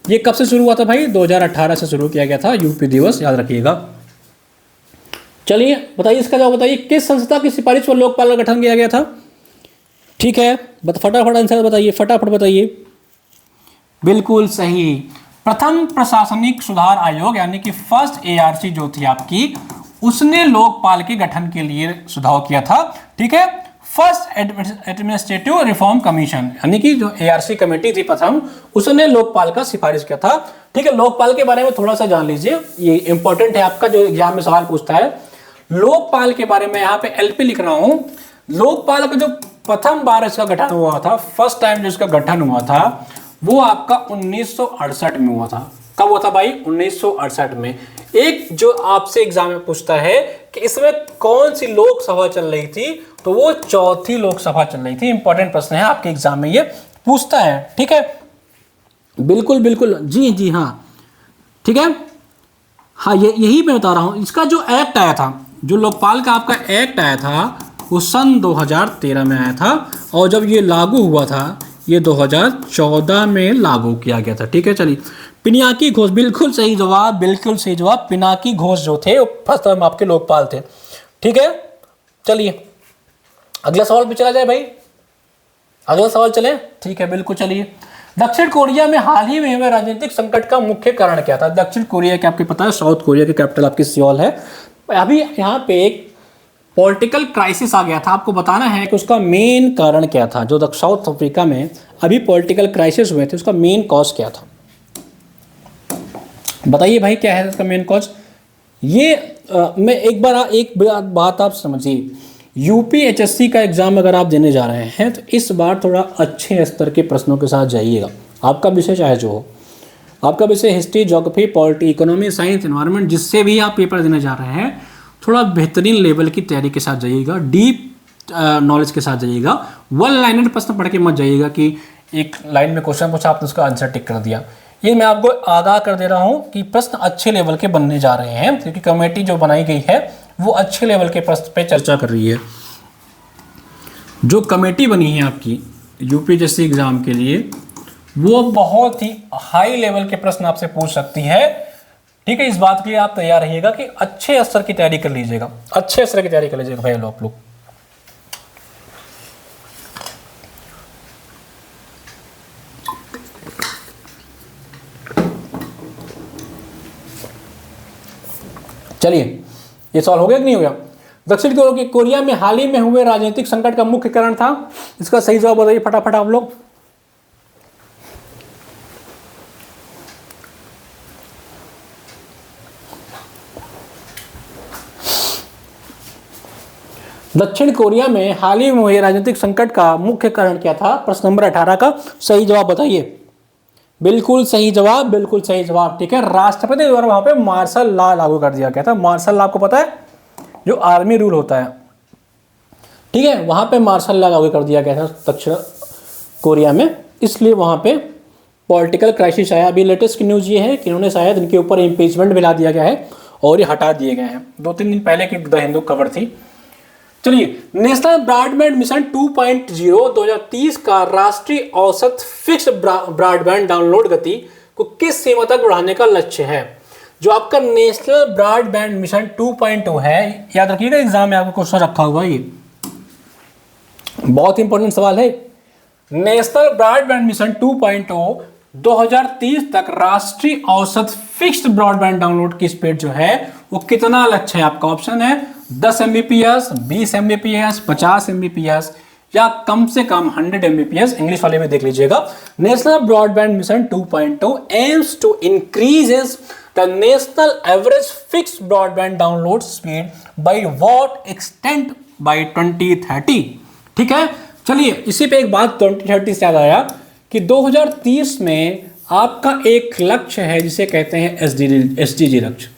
S1: ये कब से शुरू हुआ था भाई? 2018 से शुरू किया गया था यूपी दिवस, याद रखिएगा। चलिए बताइए इसका जवाब बताइए, किस संस्था की सिफारिश पर लोकपाल का गठन किया गया था? ठीक है, फटाफट आंसर बताइए, फटाफट बताइए। बिल्कुल सही, प्रथम प्रशासनिक सुधार आयोग यानी कि फर्स्ट एआरसी जो थी आपकी, उसने लोकपाल के गठन के लिए सुझाव किया था। ठीक है, फर्स्ट एडमिनिस्ट्रेटिव रिफॉर्म कमीशन यानी कि जो एआरसी कमेटी थी प्रथम, उसने लोकपाल का सिफारिश किया था। ठीक है, लोकपाल के बारे में थोड़ा सा जान लीजिए, ये इंपॉर्टेंट है आपका, जो एग्जाम में सवाल पूछता है। लोकपाल के बारे में यहाँ पे एलपी लिख रहा हूं। लोकपाल का जो प्रथम बार इसका गठन हुआ था, फर्स्ट टाइम जो इसका गठन हुआ था, वो आपका 1968 में हुआ था। कब हुआ था भाई? 1968 में। एक जो आपसे एग्जाम में पूछता है कि इसमें कौन सी लोकसभा चल रही थी, तो वो चौथी लोकसभा चल रही थी। इंपॉर्टेंट प्रश्न है, आपके एग्जाम में ये पूछता है। ठीक है, बिल्कुल बिल्कुल, जी जी हाँ, ठीक है, हाँ यही मैं बता रहा हूं। इसका जो एक्ट आया था, जो लोकपाल का आपका एक्ट आया था, वो सन 2013 में आया था, और जब ये लागू हुआ था, ये 2014 में लागू किया गया था। ठीक है, चलिए, पिनाकी घोष, बिल्कुल सही जवाब, बिल्कुल सही जवाब। पिनाकी घोष जो थे वो फर्स्ट टाइम आपके लोकपाल थे। ठीक है, चलिए अगला सवाल पे चला जाए भाई, अगला सवाल चले। ठीक है, बिल्कुल, चलिए। दक्षिण कोरिया में हाल ही में हुए राजनीतिक संकट का मुख्य कारण क्या था? दक्षिण कोरिया के आपके पता है, साउथ कोरिया की कैपिटल आपकी सियोल है। अभी यहाँ पे एक पॉलिटिकल क्राइसिस आ गया था, आपको बताना है कि उसका मेन कारण क्या था। जो साउथ अफ्रीका में अभी पॉलिटिकल क्राइसिस हुए थे, उसका मेन कॉज क्या था? बताइए भाई, क्या है इसका मेन कॉज? ये मैं एक बात आप समझिए, यूपीएचएससी का एग्जाम अगर आप देने जा रहे हैं तो इस बार थोड़ा अच्छे स्तर के प्रश्नों के साथ जाइएगा। आपका विषय चाहे जो हो, आपका विषय history, geography, polity, economy, science, environment, जिससे भी आप पेपर देने जा रहे हैं, थोड़ा बेहतरीन लेवल की तैयारी के साथ जाइएगा, डीप नॉलेज के साथ जाइएगा। वन लाइनर प्रश्न पढ़ के मत जाइएगा कि एक लाइन में क्वेश्चन पूछा, आपने उसका आंसर टिक कर दिया। ये मैं आपको आगाह कर दे रहा हूँ कि प्रश्न अच्छे लेवल के बनने जा रहे हैं, क्योंकि कमेटी जो बनाई गई है वो अच्छे लेवल के प्रश्न पे चर्चा कर रही है। जो कमेटी बनी है आपकी यूपीएससी एग्जाम के लिए, वो बहुत ही हाई लेवल के प्रश्न आपसे पूछ सकती है। ठीक है, इस बात के लिए आप तैयार रहिएगा कि अच्छे स्तर की तैयारी कर लीजिएगा, अच्छे स्तर की तैयारी कर लीजिएगा भाई आप लोग। चलिए, ये सवाल हो गया कि नहीं हो गया? दक्षिण कोरिया में हाल ही में हुए राजनीतिक संकट का मुख्य कारण था, इसका सही जवाब बताइए फटाफट आप लोग। दक्षिण कोरिया में हाल ही में हुए राजनीतिक संकट का मुख्य कारण क्या था? प्रश्न नंबर 18 का सही जवाब बताइए। बिल्कुल सही जवाब, बिल्कुल सही जवाब। ठीक है, राष्ट्रपति द्वारा वहां पे मार्शल लॉ लागू कर दिया गया था। मार्शल लॉ आपको पता है, जो आर्मी रूल होता है। ठीक है, वहां पे मार्शल लॉ लागू कर दिया गया था दक्षिण कोरिया में, इसलिए वहां पे पॉलिटिकल क्राइसिस आया। अभी लेटेस्ट न्यूज ये है कि इन्होंने शायद इनके ऊपर इम्पीचमेंट भी ला दिया गया है और ये हटा दिए गए हैं। 2-3 दिन पहले की द हिंदू खबर थी। चलिए, नेशनल ब्रॉडबैंड मिशन 2.0 2030 का राष्ट्रीय औसत फिक्स ब्रॉडबैंड डाउनलोड गति को किस सीमा तक बढ़ाने का लक्ष्य है? जो आपका नेशनल ब्रॉडबैंड मिशन 2.0 है, याद रखिएगा एग्जाम में आपको क्वेश्चन रखा हुआ है, ये बहुत इंपॉर्टेंट सवाल है। नेशनल ब्रॉडबैंड मिशन 2.0 2030 तक राष्ट्रीय औसत फिक्स्ड ब्रॉडबैंड डाउनलोड की स्पीड जो है वो कितना लक्ष्य है? आपका ऑप्शन है 10 Mbps, 20 Mbps, 50 Mbps या कम से कम 100 Mbps। इंग्लिश वाले में देख लीजिएगा। National broadband mission 2.0 aims to increases the national average fixed broadband download speed by what extent by 2030। ठीक है, चलिए इसी पे एक बात 2030 से याद आया कि 2030 में आपका एक लक्ष्य है जिसे कहते हैं एसडीजी लक्ष्य।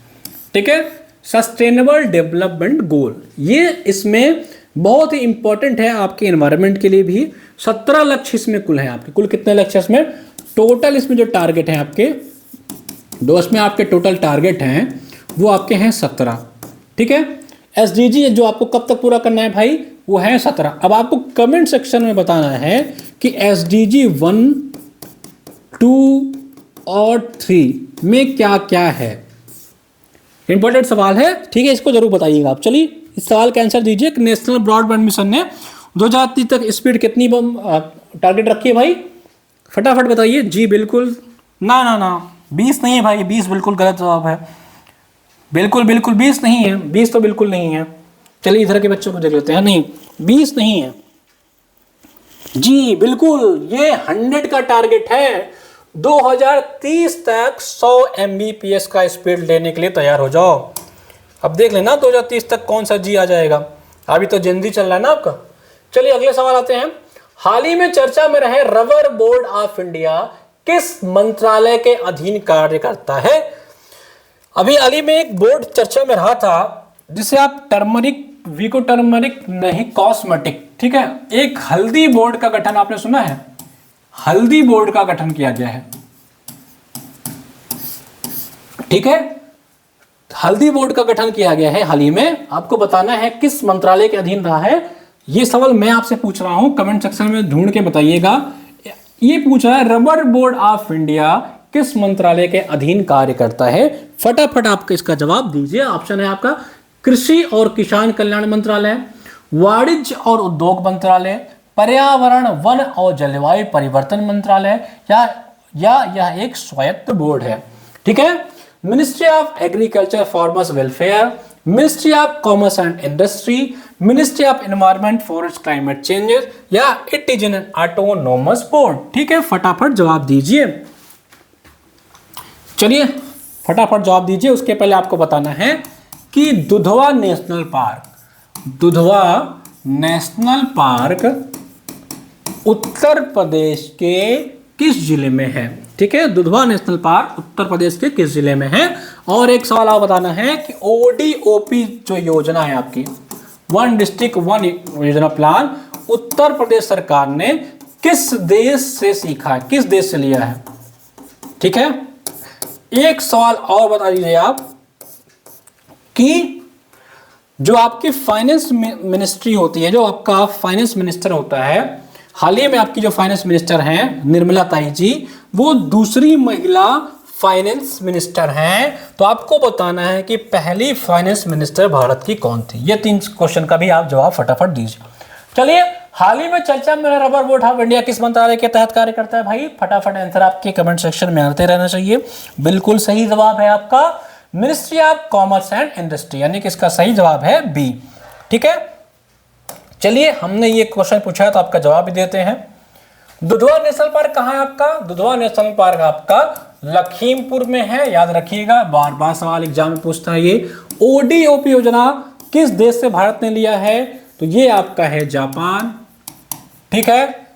S1: ठीक है, सस्टेनेबल डेवलपमेंट गोल। ये इसमें बहुत ही इंपॉर्टेंट है आपके एनवायरनमेंट के लिए भी। 17 लक्ष्य इसमें कुल है आपके। कुल कितने लक्ष्य इसमें टोटल? इसमें जो टारगेट है आपके दोस्त में, आपके टोटल टारगेट हैं वो आपके हैं 17। ठीक है, एसडीजी जो आपको कब तक पूरा करना है भाई, वो है 17। अब आपको कमेंट सेक्शन में बताना है कि एसडीजी 1, 2, और 3 में क्या क्या है? इंपॉर्टेंट सवाल है, ठीक है, इसको जरूर बताइएगा आप। चलिए इस सवाल का आंसर दीजिए। नेशनल ब्रॉडबैंड मिशन ने 2030 तक स्पीड कितनी टारगेट रखी है भाई? फटाफट बताइए। जी बिल्कुल, ना ना ना 20 नहीं है भाई, 20 बिल्कुल गलत जवाब है। बिल्कुल बिल्कुल 20 नहीं है, 20 तो बिल्कुल नहीं है। चलिए इधर के बच्चों को देख लेते हैं। नहीं 20 नहीं है जी, बिल्कुल ये 100 का टारगेट है। 2030 तक 100 Mbps का स्पीड लेने के लिए तैयार हो जाओ। अब देख लेना 2030 तक कौन सा जी आ जाएगा। अभी तो जल्दी चल रहा है ना आपका। चलिए अगले सवाल आते हैं। हाल ही में चर्चा में रहे रबर बोर्ड ऑफ इंडिया किस मंत्रालय के अधीन कार्य करता है? अभी हाल ही में एक बोर्ड चर्चा में रहा था जिसे आप टर्मरिक, वीको टर्मरिक नहीं, कॉस्मेटिक, ठीक है, एक हल्दी बोर्ड का गठन आपने सुना है? हल्दी बोर्ड का गठन किया गया है, ठीक है, हल्दी बोर्ड का गठन किया गया है हाल ही में। आपको बताना है किस मंत्रालय के अधीन रहा है। ये सवाल मैं आपसे पूछ रहा हूं, कमेंट सेक्शन में ढूंढ के बताइएगा। ये पूछ रहा है रबर बोर्ड ऑफ इंडिया किस मंत्रालय के अधीन कार्य करता है? फटाफट आपका इसका जवाब दीजिए। ऑप्शन है आपका कृषि और किसान कल्याण मंत्रालय, वाणिज्य और उद्योग मंत्रालय, पर्यावरण वन और जलवायु परिवर्तन मंत्रालय, या यह एक स्वायत्त बोर्ड है। ठीक है, ministry of agriculture farmers welfare, ministry of commerce and industry, ministry of environment forest climate changes, या it is an autonomous board. ठीक है, फटाफट जवाब दीजिए। चलिए फटाफट जवाब दीजिए। उसके पहले आपको बताना है कि Dudhwa national park, Dudhwa national park Uttar Pradesh के किस जिले में है? ठीक है, दुधवा नेशनल पार्क उत्तर प्रदेश के किस जिले में है? और एक सवाल आप बताना है कि ओडीओपी जो योजना है आपकी, वन डिस्ट्रिक्ट वन योजना प्लान, उत्तर प्रदेश सरकार ने किस देश से सीखा है, किस देश से लिया है? ठीक है, एक सवाल और बता दीजिए आप कि जो आपकी फाइनेंस मिनिस्ट्री होती है, जो आपका फाइनेंस मिनिस्टर होता है, हाल ही में आपकी जो फाइनेंस मिनिस्टर हैं निर्मला ताई जी, वो दूसरी महिला फाइनेंस मिनिस्टर हैं। तो आपको बताना है कि पहली फाइनेंस मिनिस्टर भारत की कौन थी। ये 3 क्वेश्चन का भी आप जवाब फटाफट दीजिए। चलिए, हाल ही में चर्चा में रबर बोर्ड ऑफ इंडिया किस मंत्रालय के तहत कार्य करता है? भाई फटाफट आंसर आपके कमेंट सेक्शन में आते रहना चाहिए। बिल्कुल सही जवाब है आपका ministry of commerce and industry, यानी कि इसका सही जवाब है बी। ठीक है, चलिए हमने ये क्वेश्चन पूछा है तो आपका जवाब भी देते हैं। दुधवा नेशनल पार्क कहाँ है आपका? दुधवा नेशनल पार्क आपका लखीमपुर में है, याद रखिएगा, बार बार सवाल एग्जाम में पूछता है ये। ओडीओपी योजना किस देश से भारत ने लिया है? तो ये आपका है जापान। ठीक है,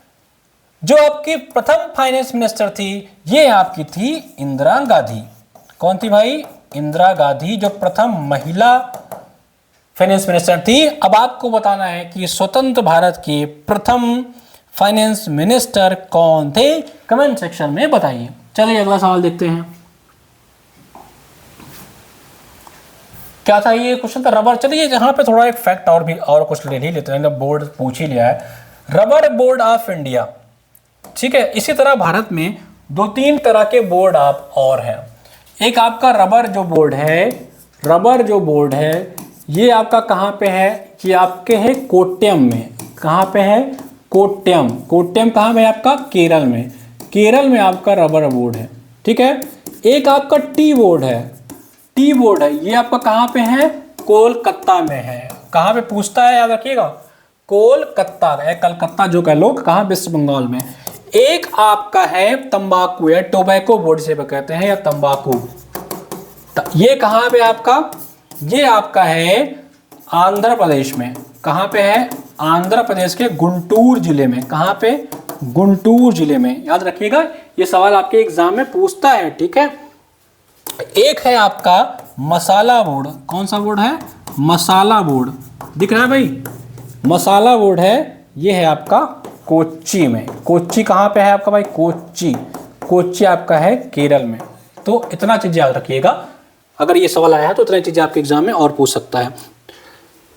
S1: जो आपकी प्रथम फाइनेंस मिनिस्टर थी ये आपकी थी इंदिरा गांधी। कौन थी भाई? इंदिरा गांधी, जो प्रथम महिला फाइनेंस मिनिस्टर थी। अब आपको बताना है कि स्वतंत्र भारत के प्रथम फाइनेंस मिनिस्टर कौन थे? कमेंट सेक्शन में बताइए। चलिए अगला सवाल देखते हैं। क्या था ये क्वेश्चन? था रबर। चलिए यहाँ पे थोड़ा एक फैक्ट और भी और कुछ ले ही लेते हैं, बोर्ड पूछ ही लिया है। रबर बोर्ड ऑफ इंडिया, ठीक है, इसी तरह भारत में 2-3 तरह के बोर्ड आप और हैं। एक आपका रबर जो बोर्ड है, रबर जो बोर्ड है ये आपका कहाँ पे है? ये आपके है कोट्टयम में। कहाँ पे है? कोट्टयम। कोट्टयम कहाँ में है आपका? केरल में। केरल में आपका रबर बोर्ड है। ठीक है, एक आपका टी बोर्ड है, टी बोर्ड है, ये आपका कहाँ पे है? कोलकाता में है। कहाँ पे पूछता है, याद रखिएगा, कोलकाता है, कलकत्ता जो कह लो, कहाँ? वेस्ट बंगाल में। एक आपका है तंबाकू है, टोबैको बोर्ड से कहते हैं, या तंबाकू, ये कहाँ पे आपका? ये आपका है आंध्र प्रदेश में। कहाँ पे है? आंध्र प्रदेश के गुंटूर जिले में। कहाँ पे? गुंटूर जिले में। याद रखिएगा, ये सवाल आपके एग्जाम में पूछता है। ठीक है, एक है आपका मसाला बोर्ड। कौन सा बोर्ड है? मसाला बोर्ड। दिख रहा है भाई? मसाला बोर्ड है, ये है आपका कोच्चि में। कोच्चि कहाँ पे है आपका भाई? कोच्चि। कोच्चि आपका है केरल में। तो इतना चीज़ याद रखिएगा, अगर ये सवाल आया है तो इतनी चीज़ें आपके एग्जाम में और पूछ सकता है।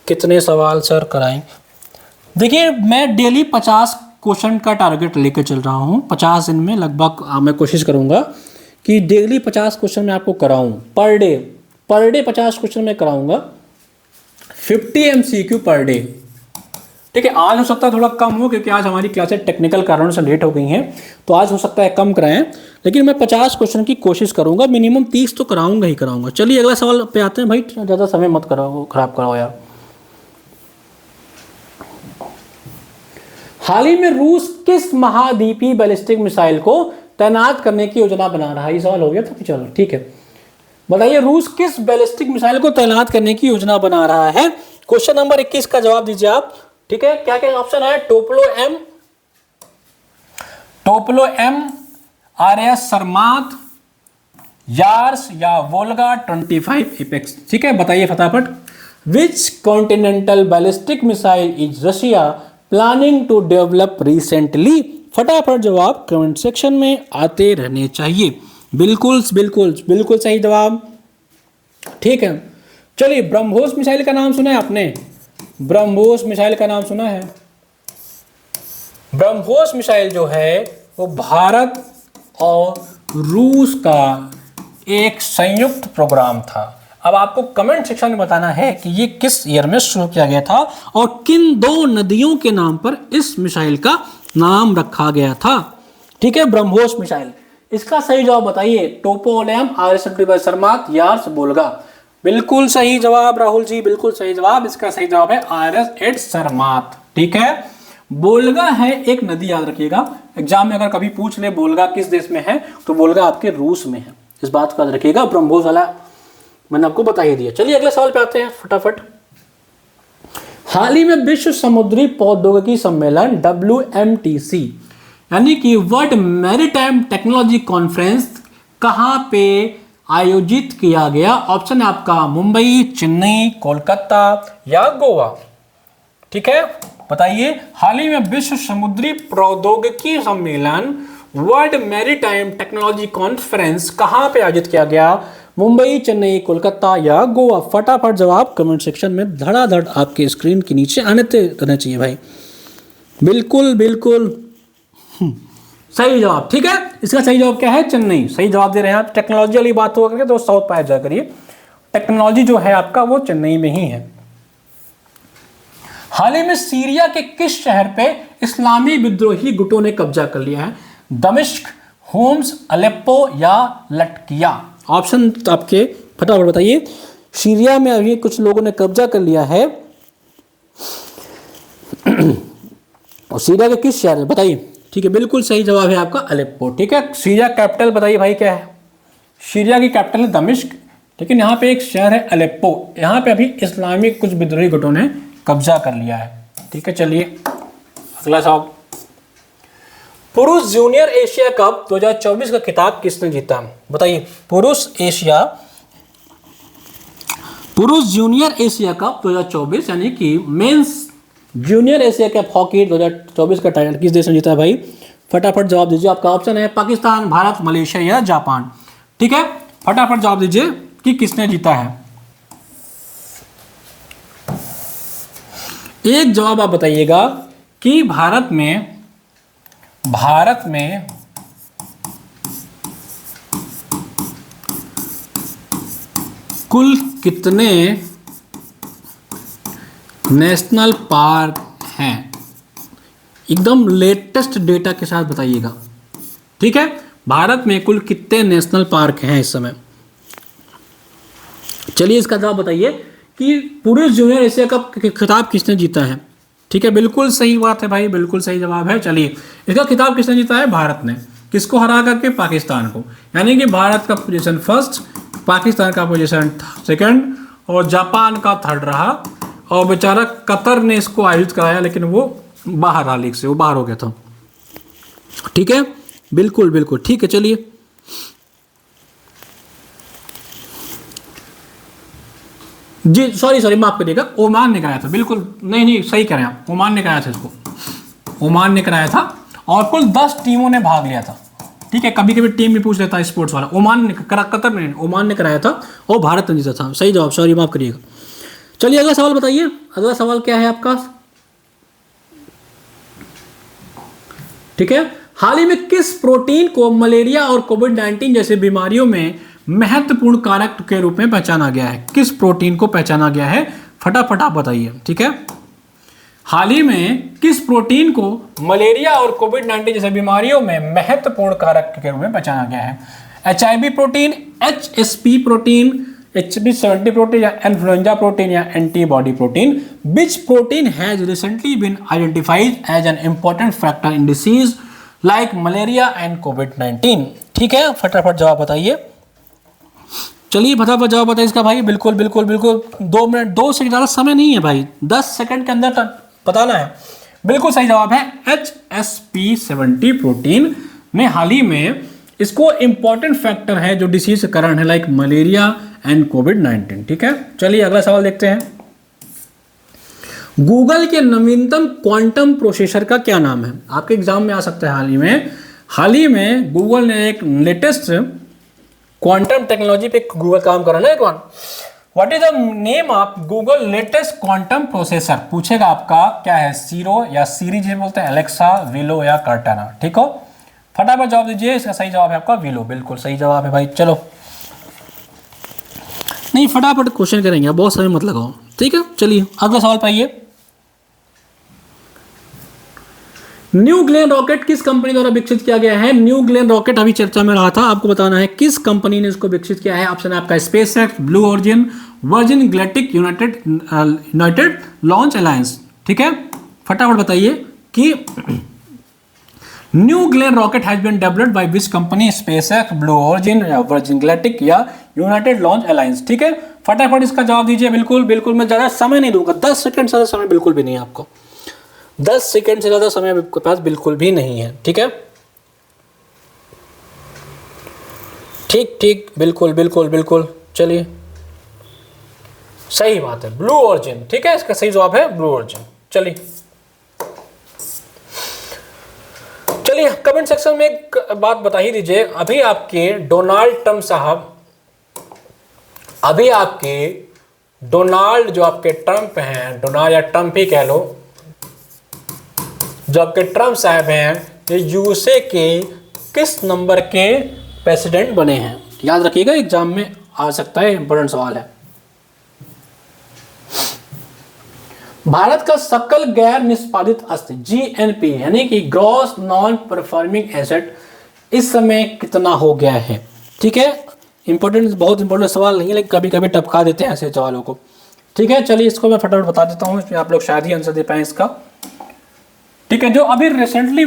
S1: कितने सवाल सर कराएं? देखिए, मैं डेली 50 क्वेश्चन का टारगेट लेकर चल रहा हूँ। 50 दिन में लगभग मैं कोशिश करूँगा कि डेली 50 क्वेश्चन मैं आपको कराऊं, पर डे 50 क्वेश्चन मैं कराऊंगा, 50 MCQ पर डे। ठीक है, आज हो सकता है थोड़ा कम हो क्योंकि आज हमारी क्लासेस टेक्निकल कारणों से लेट हो गई हैं, तो आज हो सकता है कम कराएं, लेकिन मैं 50 क्वेश्चन की कोशिश करूंगा, मिनिमम 30 तो कराऊंगा ही कराऊंगा। चलिए अगला सवाल पे आते हैं भाई, ज़्यादा समय मत कराओ, खराब कराओ यार। हाल ही में रूस किस महाद्वीपीय बैलिस्टिक मिसाइल को तैनात करने की योजना बना रहा है? ये सवाल हो गया था, चलो ठीक है, बताइए रूस किस बैलिस्टिक मिसाइल को तैनात करने की योजना बना रहा है? क्वेश्चन नंबर 21 का जवाब दीजिए आप। ठीक है, क्या क्या ऑप्शन है? Topol M, RS Sarmat, Yars या वोल्गा 25 एपेक्स। ठीक है, बताइए फटाफट। Which continental ballistic missile is Russia planning to develop recently? फटाफट जवाब कमेंट सेक्शन में आते रहने चाहिए। बिल्कुल बिल्कुल बिल्कुल सही जवाब। ठीक है, चलिए ब्रह्मोस मिसाइल का नाम सुना है आपने? ब्रह्मोस मिसाइल का नाम सुना है? ब्रह्मोस मिसाइल जो है वो भारत और रूस का एक संयुक्त प्रोग्राम था। अब आपको कमेंट सेक्शन में बताना है कि ये किस ईयर में शुरू किया गया था और किन दो नदियों के नाम पर इस मिसाइल का नाम रखा गया था। ठीक है, ब्रह्मोस मिसाइल, इसका सही जवाब बताइए। टोपोलेम, RS सरमात, यार्स, वोल्गा। बिल्कुल सही जवाब राहुल जी, बिल्कुल सही जवाब। इसका सही जवाब है RS सरमात। ठीक है, वोल्गा है एक नदी, याद रखिएगा, एग्जाम में अगर कभी पूछ ले वोल्गा किस देश में है तो वोल्गा आपके रूस में है, इस बात को याद रखिएगा। ब्रह्मोस वाला मैंने आपको बता ही दिया। चलिए अगले सवाल पे आते हैं फटाफट। हाल ही में विश्व समुद्री प्रौद्योगिकी सम्मेलन WMTC यानी कि वर्ल्ड मैरीटाइम टेक्नोलॉजी कॉन्फ्रेंस कहां पे आयोजित किया गया? ऑप्शन है आपका मुंबई, चेन्नई, कोलकाता या गोवा। ठीक है, बताइए। हाल ही में विश्व समुद्री प्रौद्योगिकी सम्मेलन वर्ल्ड मैरीटाइम टेक्नोलॉजी कॉन्फ्रेंस कहां पे आयोजित किया गया? मुंबई, चेन्नई, कोलकाता या गोवा? फटाफट जवाब कमेंट सेक्शन में धड़ाधड़ आपके स्क्रीन के नीचे आने करना चाहिए भाई। बिल्कुल बिल्कुल सही जवाब। ठीक है, इसका सही जवाब क्या है? चेन्नई। सही जवाब दे रहे हैं आप। टेक्नोलॉजी वाली बात हो करके तो साउथ पाया जा करिए, टेक्नोलॉजी जो है आपका वो चेन्नई में ही है। हाल ही में सीरिया के किस शहर पे इस्लामी विद्रोही गुटों ने कब्जा कर लिया है? दमिश्क, होम्स, अलेप्पो या लटकिया? ऑप्शन आपके फटाफट बताइए। सीरिया में अभी कुछ लोगों ने कब्जा कर लिया है और सीरिया के किस शहर में बताइए? ठीक है, बिल्कुल सही जवाब है आपका अलेप्पो। ठीक है, सीरिया कैपिटल बताइए भाई क्या है? सीरिया की कैपिटल है दमिश्क, लेकिन यहाँ पे एक शहर है अलेप्पो, यहाँ पे अभी इस्लामिक कुछ विद्रोही गुटों ने कब्जा कर लिया है। ठीक है, चलिए अगला सवाल। पुरुष जूनियर एशिया कप 2024 का खिताब किसने जीता? बताइए। पुरुष जूनियर एशिया कप 2024 यानी कि mains junior Asia cup hockey 2024 का टाइटल किस देश ने जीता है भाई? फटाफट जवाब दीजिए। आपका ऑप्शन है पाकिस्तान, भारत, मलेशिया या जापान। ठीक है, फटाफट जवाब दीजिए कि किसने जीता है। एक जवाब आप बताइएगा कि भारत में कुल कितने नेशनल पार्क हैं? एकदम लेटेस्ट डेटा के साथ बताइएगा। ठीक है, भारत में कुल कितने नेशनल पार्क हैं इस समय? चलिए इसका जवाब बताइए कि पुरुष जूनियर एशिया कप खिताब किसने जीता है? ठीक है, बिल्कुल सही बात है भाई, बिल्कुल सही जवाब है। चलिए, इसका खिताब किसने जीता है? भारत ने। किसको हरा करके? पाकिस्तान को। यानी कि भारत का पोजीशन फर्स्ट, पाकिस्तान का पोजीशन सेकंड और जापान का थर्ड रहा। और बेचारा कतर ने इसको आयोजित कराया, लेकिन वो बाहर रहा लीग से, वो बाहर हो गया था। ठीक है, बिल्कुल बिल्कुल ठीक है। चलिए जी, सॉरी माफ करिएगा, ओमान ने कराया था। बिल्कुल नहीं सही कह रहे हैं आप, ओमान ने कराया था इसको, ओमान ने कराया था और कुल 10 टीमों ने भाग लिया था। ठीक है, कभी कभी टीम भी पूछ लेता है स्पोर्ट्स वाला। ओमान ने कतर ने ओमान ने कराया था और भारत ने जीता था। सही जवाब, सॉरी माफ करिएगा। चलिए अगला सवाल बताइए। अगला सवाल क्या है आपका? ठीक है, हाल ही में किस प्रोटीन को मलेरिया और कोविड-19 जैसे बीमारियों में महत्वपूर्ण कारक के रूप में पहचाना गया है? किस प्रोटीन को पहचाना गया है? फटाफट आप बताइए। ठीक है, हाल ही में किस प्रोटीन को मलेरिया और कोविड-19 जैसे बीमारियों में महत्वपूर्ण कारक के रूप में पहचाना गया है? HIV protein, HSP protein, HB70 protein या इन्फ्लुएंजा प्रोटीन या antibody protein? Which protein has recently been identified as an important factor in disease like malaria and कोविड-19? ठीक है, फटाफट जवाब बताइए। चलिए फटाफट जवाब बताइए इसका भाई। बिल्कुल बिल्कुल बिल्कुल, 2 मिनट, 2 से ज़्यादा समय नहीं है भाई, 10 सेकंड के अंदर बताना है। बिल्कुल सही जवाब है HSP70 प्रोटीन ने हाल ही में इसको इंपॉर्टेंट फैक्टर है जो डिसीज का कारण है लाइक मलेरिया एंड कोविड-19। ठीक है, चलिए अगला सवाल देखते हैं। गूगल के नवीनतम क्वांटम प्रोसेसर का क्या नाम है? आपके एग्जाम में आ सकता है। हाल ही में गूगल ने एक लेटेस्ट क्वांटम टेक्नोलॉजी पे गूगल काम कर रहा है ना। What is the name of Google latest quantum processor? पूछेगा आपका क्या है, सीरो या सीरी जिसे बोलते हैं, एलेक्सा, विलो या कार्टाना? ठीक हो, फटाफट जवाब दीजिए। इसका सही जवाब है आपका विलो। बिल्कुल सही जवाब है भाई। चलो नहीं, फटाफट क्वेश्चन करेंगे, बहुत समय मत लगाओ। ठीक है, चलिए अगला सवाल पाइए। न्यू ग्लेन रॉकेट किस कंपनी द्वारा विकसित किया गया है? न्यू ग्लेन रॉकेट अभी चर्चा में रहा था, आपको बताना है किस कंपनी ने इसको विकसित किया है। ऑप्शन है आपका SpaceX, Blue Origin, Virgin Galactic, United Launch Alliance. ठीक है, फटाफट बताइए कि New Glenn rocket has been developed by which company? SpaceX, Blue Origin या वर्जिन गैलेक्टिक या यूनाइटेड लॉन्च अलायंस? ठीक है, फटाफट इसका जवाब दीजिए। बिल्कुल बिल्कुल, मैं ज़्यादा समय नहीं दूंगा, 10 सेकंड से ज़्यादा समय बिल्कुल भी नहीं है आपको, 10 सेकंड से ज़्यादा समय आपके पास बिल्कुल भी नहीं है। ठीक है, ठीक ठीक, बिल्कुल बिल्कुल बिल्कुल, चलिए सही बात है, ब्लू ओरिजिन। ठीक है, इसका सही जवाब है ब्लू ओरिजिन। चलिए चलिए कमेंट सेक्शन में एक बात बता ही दीजिए, अभी आपके डोनाल्ड ट्रंप साहब, अभी आपके डोनाल्ड जो आपके ट्रंप हैं, डोनाल्ड या ट्रंप ही कह लो, जो आपके ट्रंप साहब हैं, ये यूएसए के किस नंबर के प्रेसिडेंट बने हैं? याद रखिएगा, एग्जाम में आ सकता है, इंपॉर्टेंट सवाल है। भारत का सकल गैर निष्पादित अस्त GNP यानी कि ग्रॉस नॉन परफॉर्मिंग एसेट इस समय कितना हो गया है? ठीक है, इंपॉर्टेंट, बहुत इंपॉर्टेंट सवाल नहीं है, लेकिन कभी कभी टपका देते हैं ऐसे सवालों को। ठीक है, चलिए इसको मैं फटाफट बता देता हूँ, इसमें आप लोग शायद ही आंसर दे पाएं इसका। ठीक है, जो अभी रिसेंटली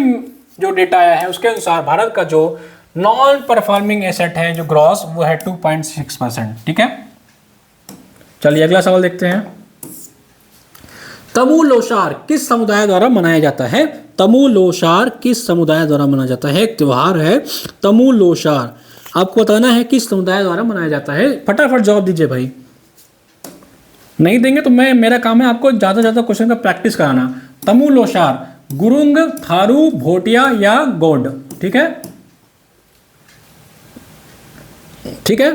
S1: जो डेटा आया है उसके अनुसार भारत का जो नॉन परफॉर्मिंग एसेट है जो ग्रॉस, वो है 2.6%। ठीक है, चलिए अगला सवाल देखते हैं। तमु-लोसार किस समुदाय द्वारा मनाया जाता है? तमु-लोसार किस समुदाय द्वारा मनाया जाता है? एक त्योहार है तमु-लोसार, आपको बताना है किस समुदाय द्वारा मनाया जाता है। फटाफट जवाब दीजिए भाई, नहीं देंगे तो मेरा काम है आपको ज़्यादा से ज़्यादा क्वेश्चन का प्रैक्टिस कराना। तमु-लोसार, गुरुंग, थारू, भोटिया या गोंड? ठीक है, ठीक है,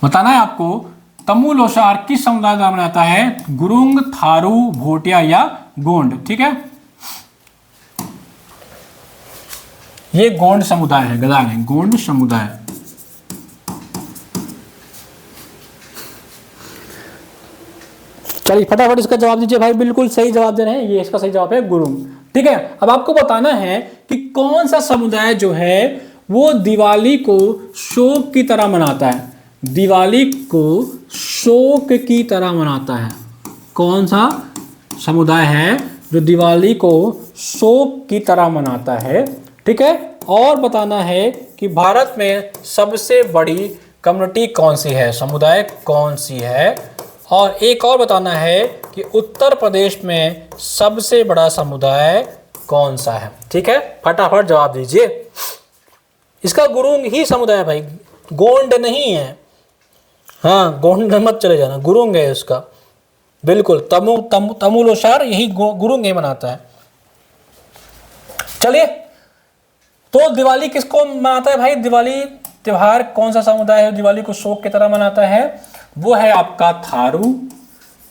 S1: बताना है आपको तमु-लोसार किस समुदाय द्वारा मनाया जाता है? गुरुंग, थारू, भोटिया या गोंड? ठीक है, ये गोंड समुदाय है, गदा है, गोंड समुदाय। चलिए फटाफट इसका जवाब दीजिए भाई, बिल्कुल सही जवाब दे रहे हैं, ये इसका सही जवाब है गुरुंग। ठीक है, अब आपको बताना है कि कौन सा समुदाय जो है वो दिवाली को शोक की तरह मनाता है? दिवाली को शोक की तरह मनाता है, कौन सा समुदाय है जो दिवाली को शोक की तरह मनाता है? ठीक है, और बताना है कि भारत में सबसे बड़ी कम्युनिटी कौन सी है, समुदाय कौन सी है, और एक और बताना है कि उत्तर प्रदेश में सबसे बड़ा समुदाय कौन सा है। ठीक है, फटाफट जवाब दीजिए। इसका गुरुंग ही समुदाय है भाई, गोंड नहीं है। हाँ, गोंड मत चले जाना, गुरुंग है इसका। बिल्कुल, तमु-लोसार यही गुरुंग ही मनाता है। चलिए, तो दिवाली किसको मनाता है भाई? दिवाली त्योहार कौन सा समुदाय है दिवाली को शोक की तरह मनाता है? वो है आपका थारू।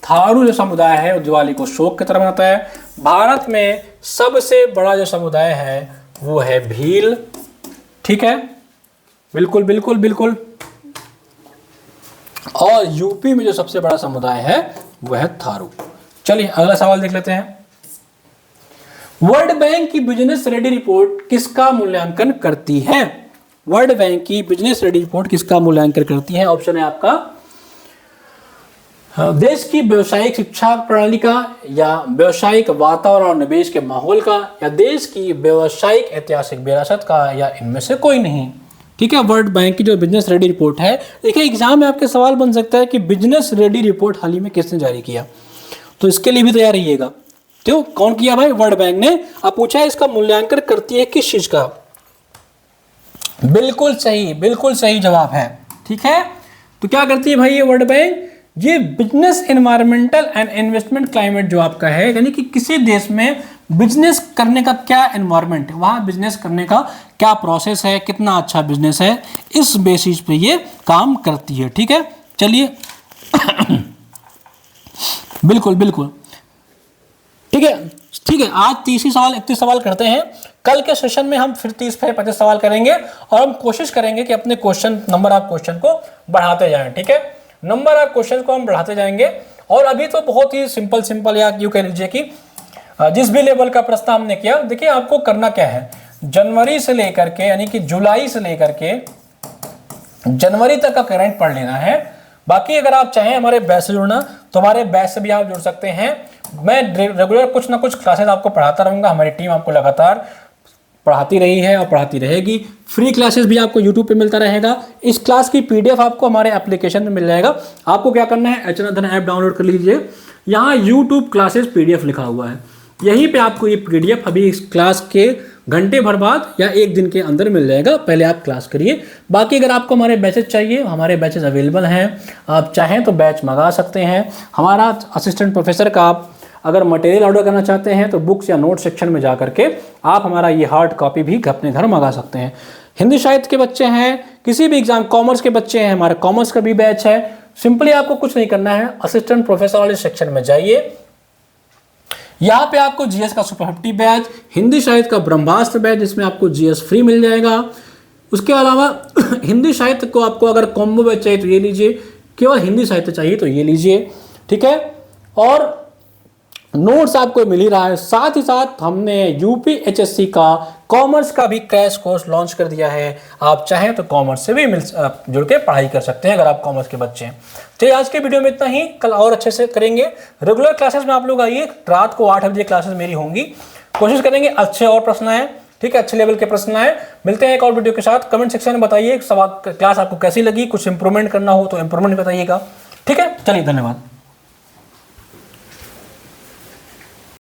S1: थारू जो समुदाय है वो दिवाली को शोक की तरह मनाता है। भारत में सबसे बड़ा जो समुदाय है वो है भील। ठीक है, बिल्कुल बिल्कुल बिल्कुल। और यूपी में जो सबसे बड़ा समुदाय है वो है थारू। चलिए अगला सवाल देख लेते हैं। वर्ल्ड बैंक की बिजनेस रेडी रिपोर्ट किसका मूल्यांकन करती है? वर्ल्ड बैंक की बिजनेस रेडी रिपोर्ट किसका मूल्यांकन करती है? ऑप्शन है आपका देश की व्यावसायिक शिक्षा प्रणाली का, या व्यावसायिक वातावरण और निवेश के माहौल का, या देश की व्यावसायिक ऐतिहासिक विरासत का, या इनमें से कोई नहीं। ठीक है, वर्ल्ड बैंक की जो बिजनेस रेडी रिपोर्ट है, देखिए एग्जाम में आपके सवाल बन सकता है कि बिजनेस रेडी रिपोर्ट हाल ही में किसने जारी किया, तो इसके लिए भी तैयार रहिएगा। तो कौन किया भाई? वर्ल्ड बैंक ने। अब पूछा है इसका मूल्यांकन करती है किस चीज का? बिल्कुल सही जवाब है। ठीक है, तो क्या करती है भाई ये वर्ल्ड बैंक? ये business environmental and investment climate जो आपका है, यानी कि किसी देश में बिजनेस करने का क्या एनवायरमेंट है, वहां बिजनेस करने का क्या प्रोसेस है, कितना अच्छा बिजनेस है, इस बेसिस पे ये काम करती है। ठीक है, चलिए बिल्कुल बिल्कुल ठीक है। आज 31 सवाल करते हैं। कल के सेशन में हम फिर 30 से 35 सवाल करेंगे और हम कोशिश करेंगे कि अपने नंबर ऑफ क्वेश्चन को बढ़ाते जाएं। ठीक है, नंबर ऑफ क्वेश्चन को हम बढ़ाते जाएंगे। और अभी तो बहुत ही सिंपल या यूं कह लीजिए कि जिस भी लेवल का प्रश्न हमने किया, देखिए आपको करना क्या है, जनवरी से लेकर के यानी कि जुलाई से लेकर के जनवरी तक का करंट पढ़ लेना है। बाकी अगर आप चाहें हमारे बैच से जुड़ना तो हमारे बैच से भी आप जुड़ सकते हैं। मैं रेगुलर कुछ ना कुछ क्लासेस आपको पढ़ाता रहूँगा। हमारी टीम आपको लगातार पढ़ाती रही है और पढ़ाती रहेगी। फ्री क्लासेस भी आपको यूट्यूब पे मिलता रहेगा। इस क्लास की पीडीएफ आपको हमारे एप्लीकेशन में मिल जाएगा। आपको क्या करना है, एच.एन.धन ऐप डाउनलोड कर लीजिए। यहाँ यूट्यूब क्लासेस पीडीएफ लिखा हुआ है, यहीं पे आपको ये पीडीएफ अभी इस क्लास के घंटे भर बाद या एक दिन के अंदर मिल जाएगा। पहले आप क्लास करिए। बाकी अगर आपको हमारे बैचेज चाहिए, हमारे बैचेज अवेलेबल हैं, आप चाहें तो बैच मंगा सकते हैं। हमारा असिस्टेंट प्रोफेसर का आप अगर मटेरियल ऑर्डर करना चाहते हैं तो बुक्स या नोट सेक्शन में जा करके आप हमारा ये हार्ड कॉपी भी अपने घर मंगा सकते हैं। हिंदी साहित्य के बच्चे हैं, किसी भी एग्जाम, कॉमर्स के बच्चे हैं, हमारे कॉमर्स का भी बैच है। सिंपली आपको कुछ नहीं करना है, असिस्टेंट प्रोफेसर वाले सेक्शन में जाइए। यहाँ पे आपको जीएस का सुपर 50 बैच, हिंदी साहित्य का ब्रह्मास्त्र बैच जिसमें आपको जीएस फ्री मिल जाएगा। उसके अलावा हिंदी साहित्य को आपको अगर कॉम्बो बैच चाहिए तो ये लीजिए, केवल हिंदी साहित्य चाहिए तो ये लीजिए। ठीक है, और नोट्स आपको मिल ही रहा है। साथ ही साथ हमने यूपीएचएससी का कॉमर्स का भी क्रैश कोर्स लॉन्च कर दिया है। आप चाहें तो कॉमर्स से भी जुड़ के पढ़ाई कर सकते हैं अगर आप कॉमर्स के बच्चे हैं। तो आज के वीडियो में इतना ही, कल और अच्छे से करेंगे। रेगुलर क्लासेस में आप लोग आइए, रात को 8 बजे क्लासेस मेरी होंगी। कोशिश करेंगे अच्छे और प्रश्न आए, ठीक है, अच्छे लेवल के प्रश्न आए। मिलते हैं एक और वीडियो के साथ। कमेंट सेक्शन में बताइए क्लास आपको कैसी लगी, कुछ इंप्रूवमेंट करना हो तो इंप्रूवमेंट बताइएगा। ठीक है, चलिए धन्यवाद।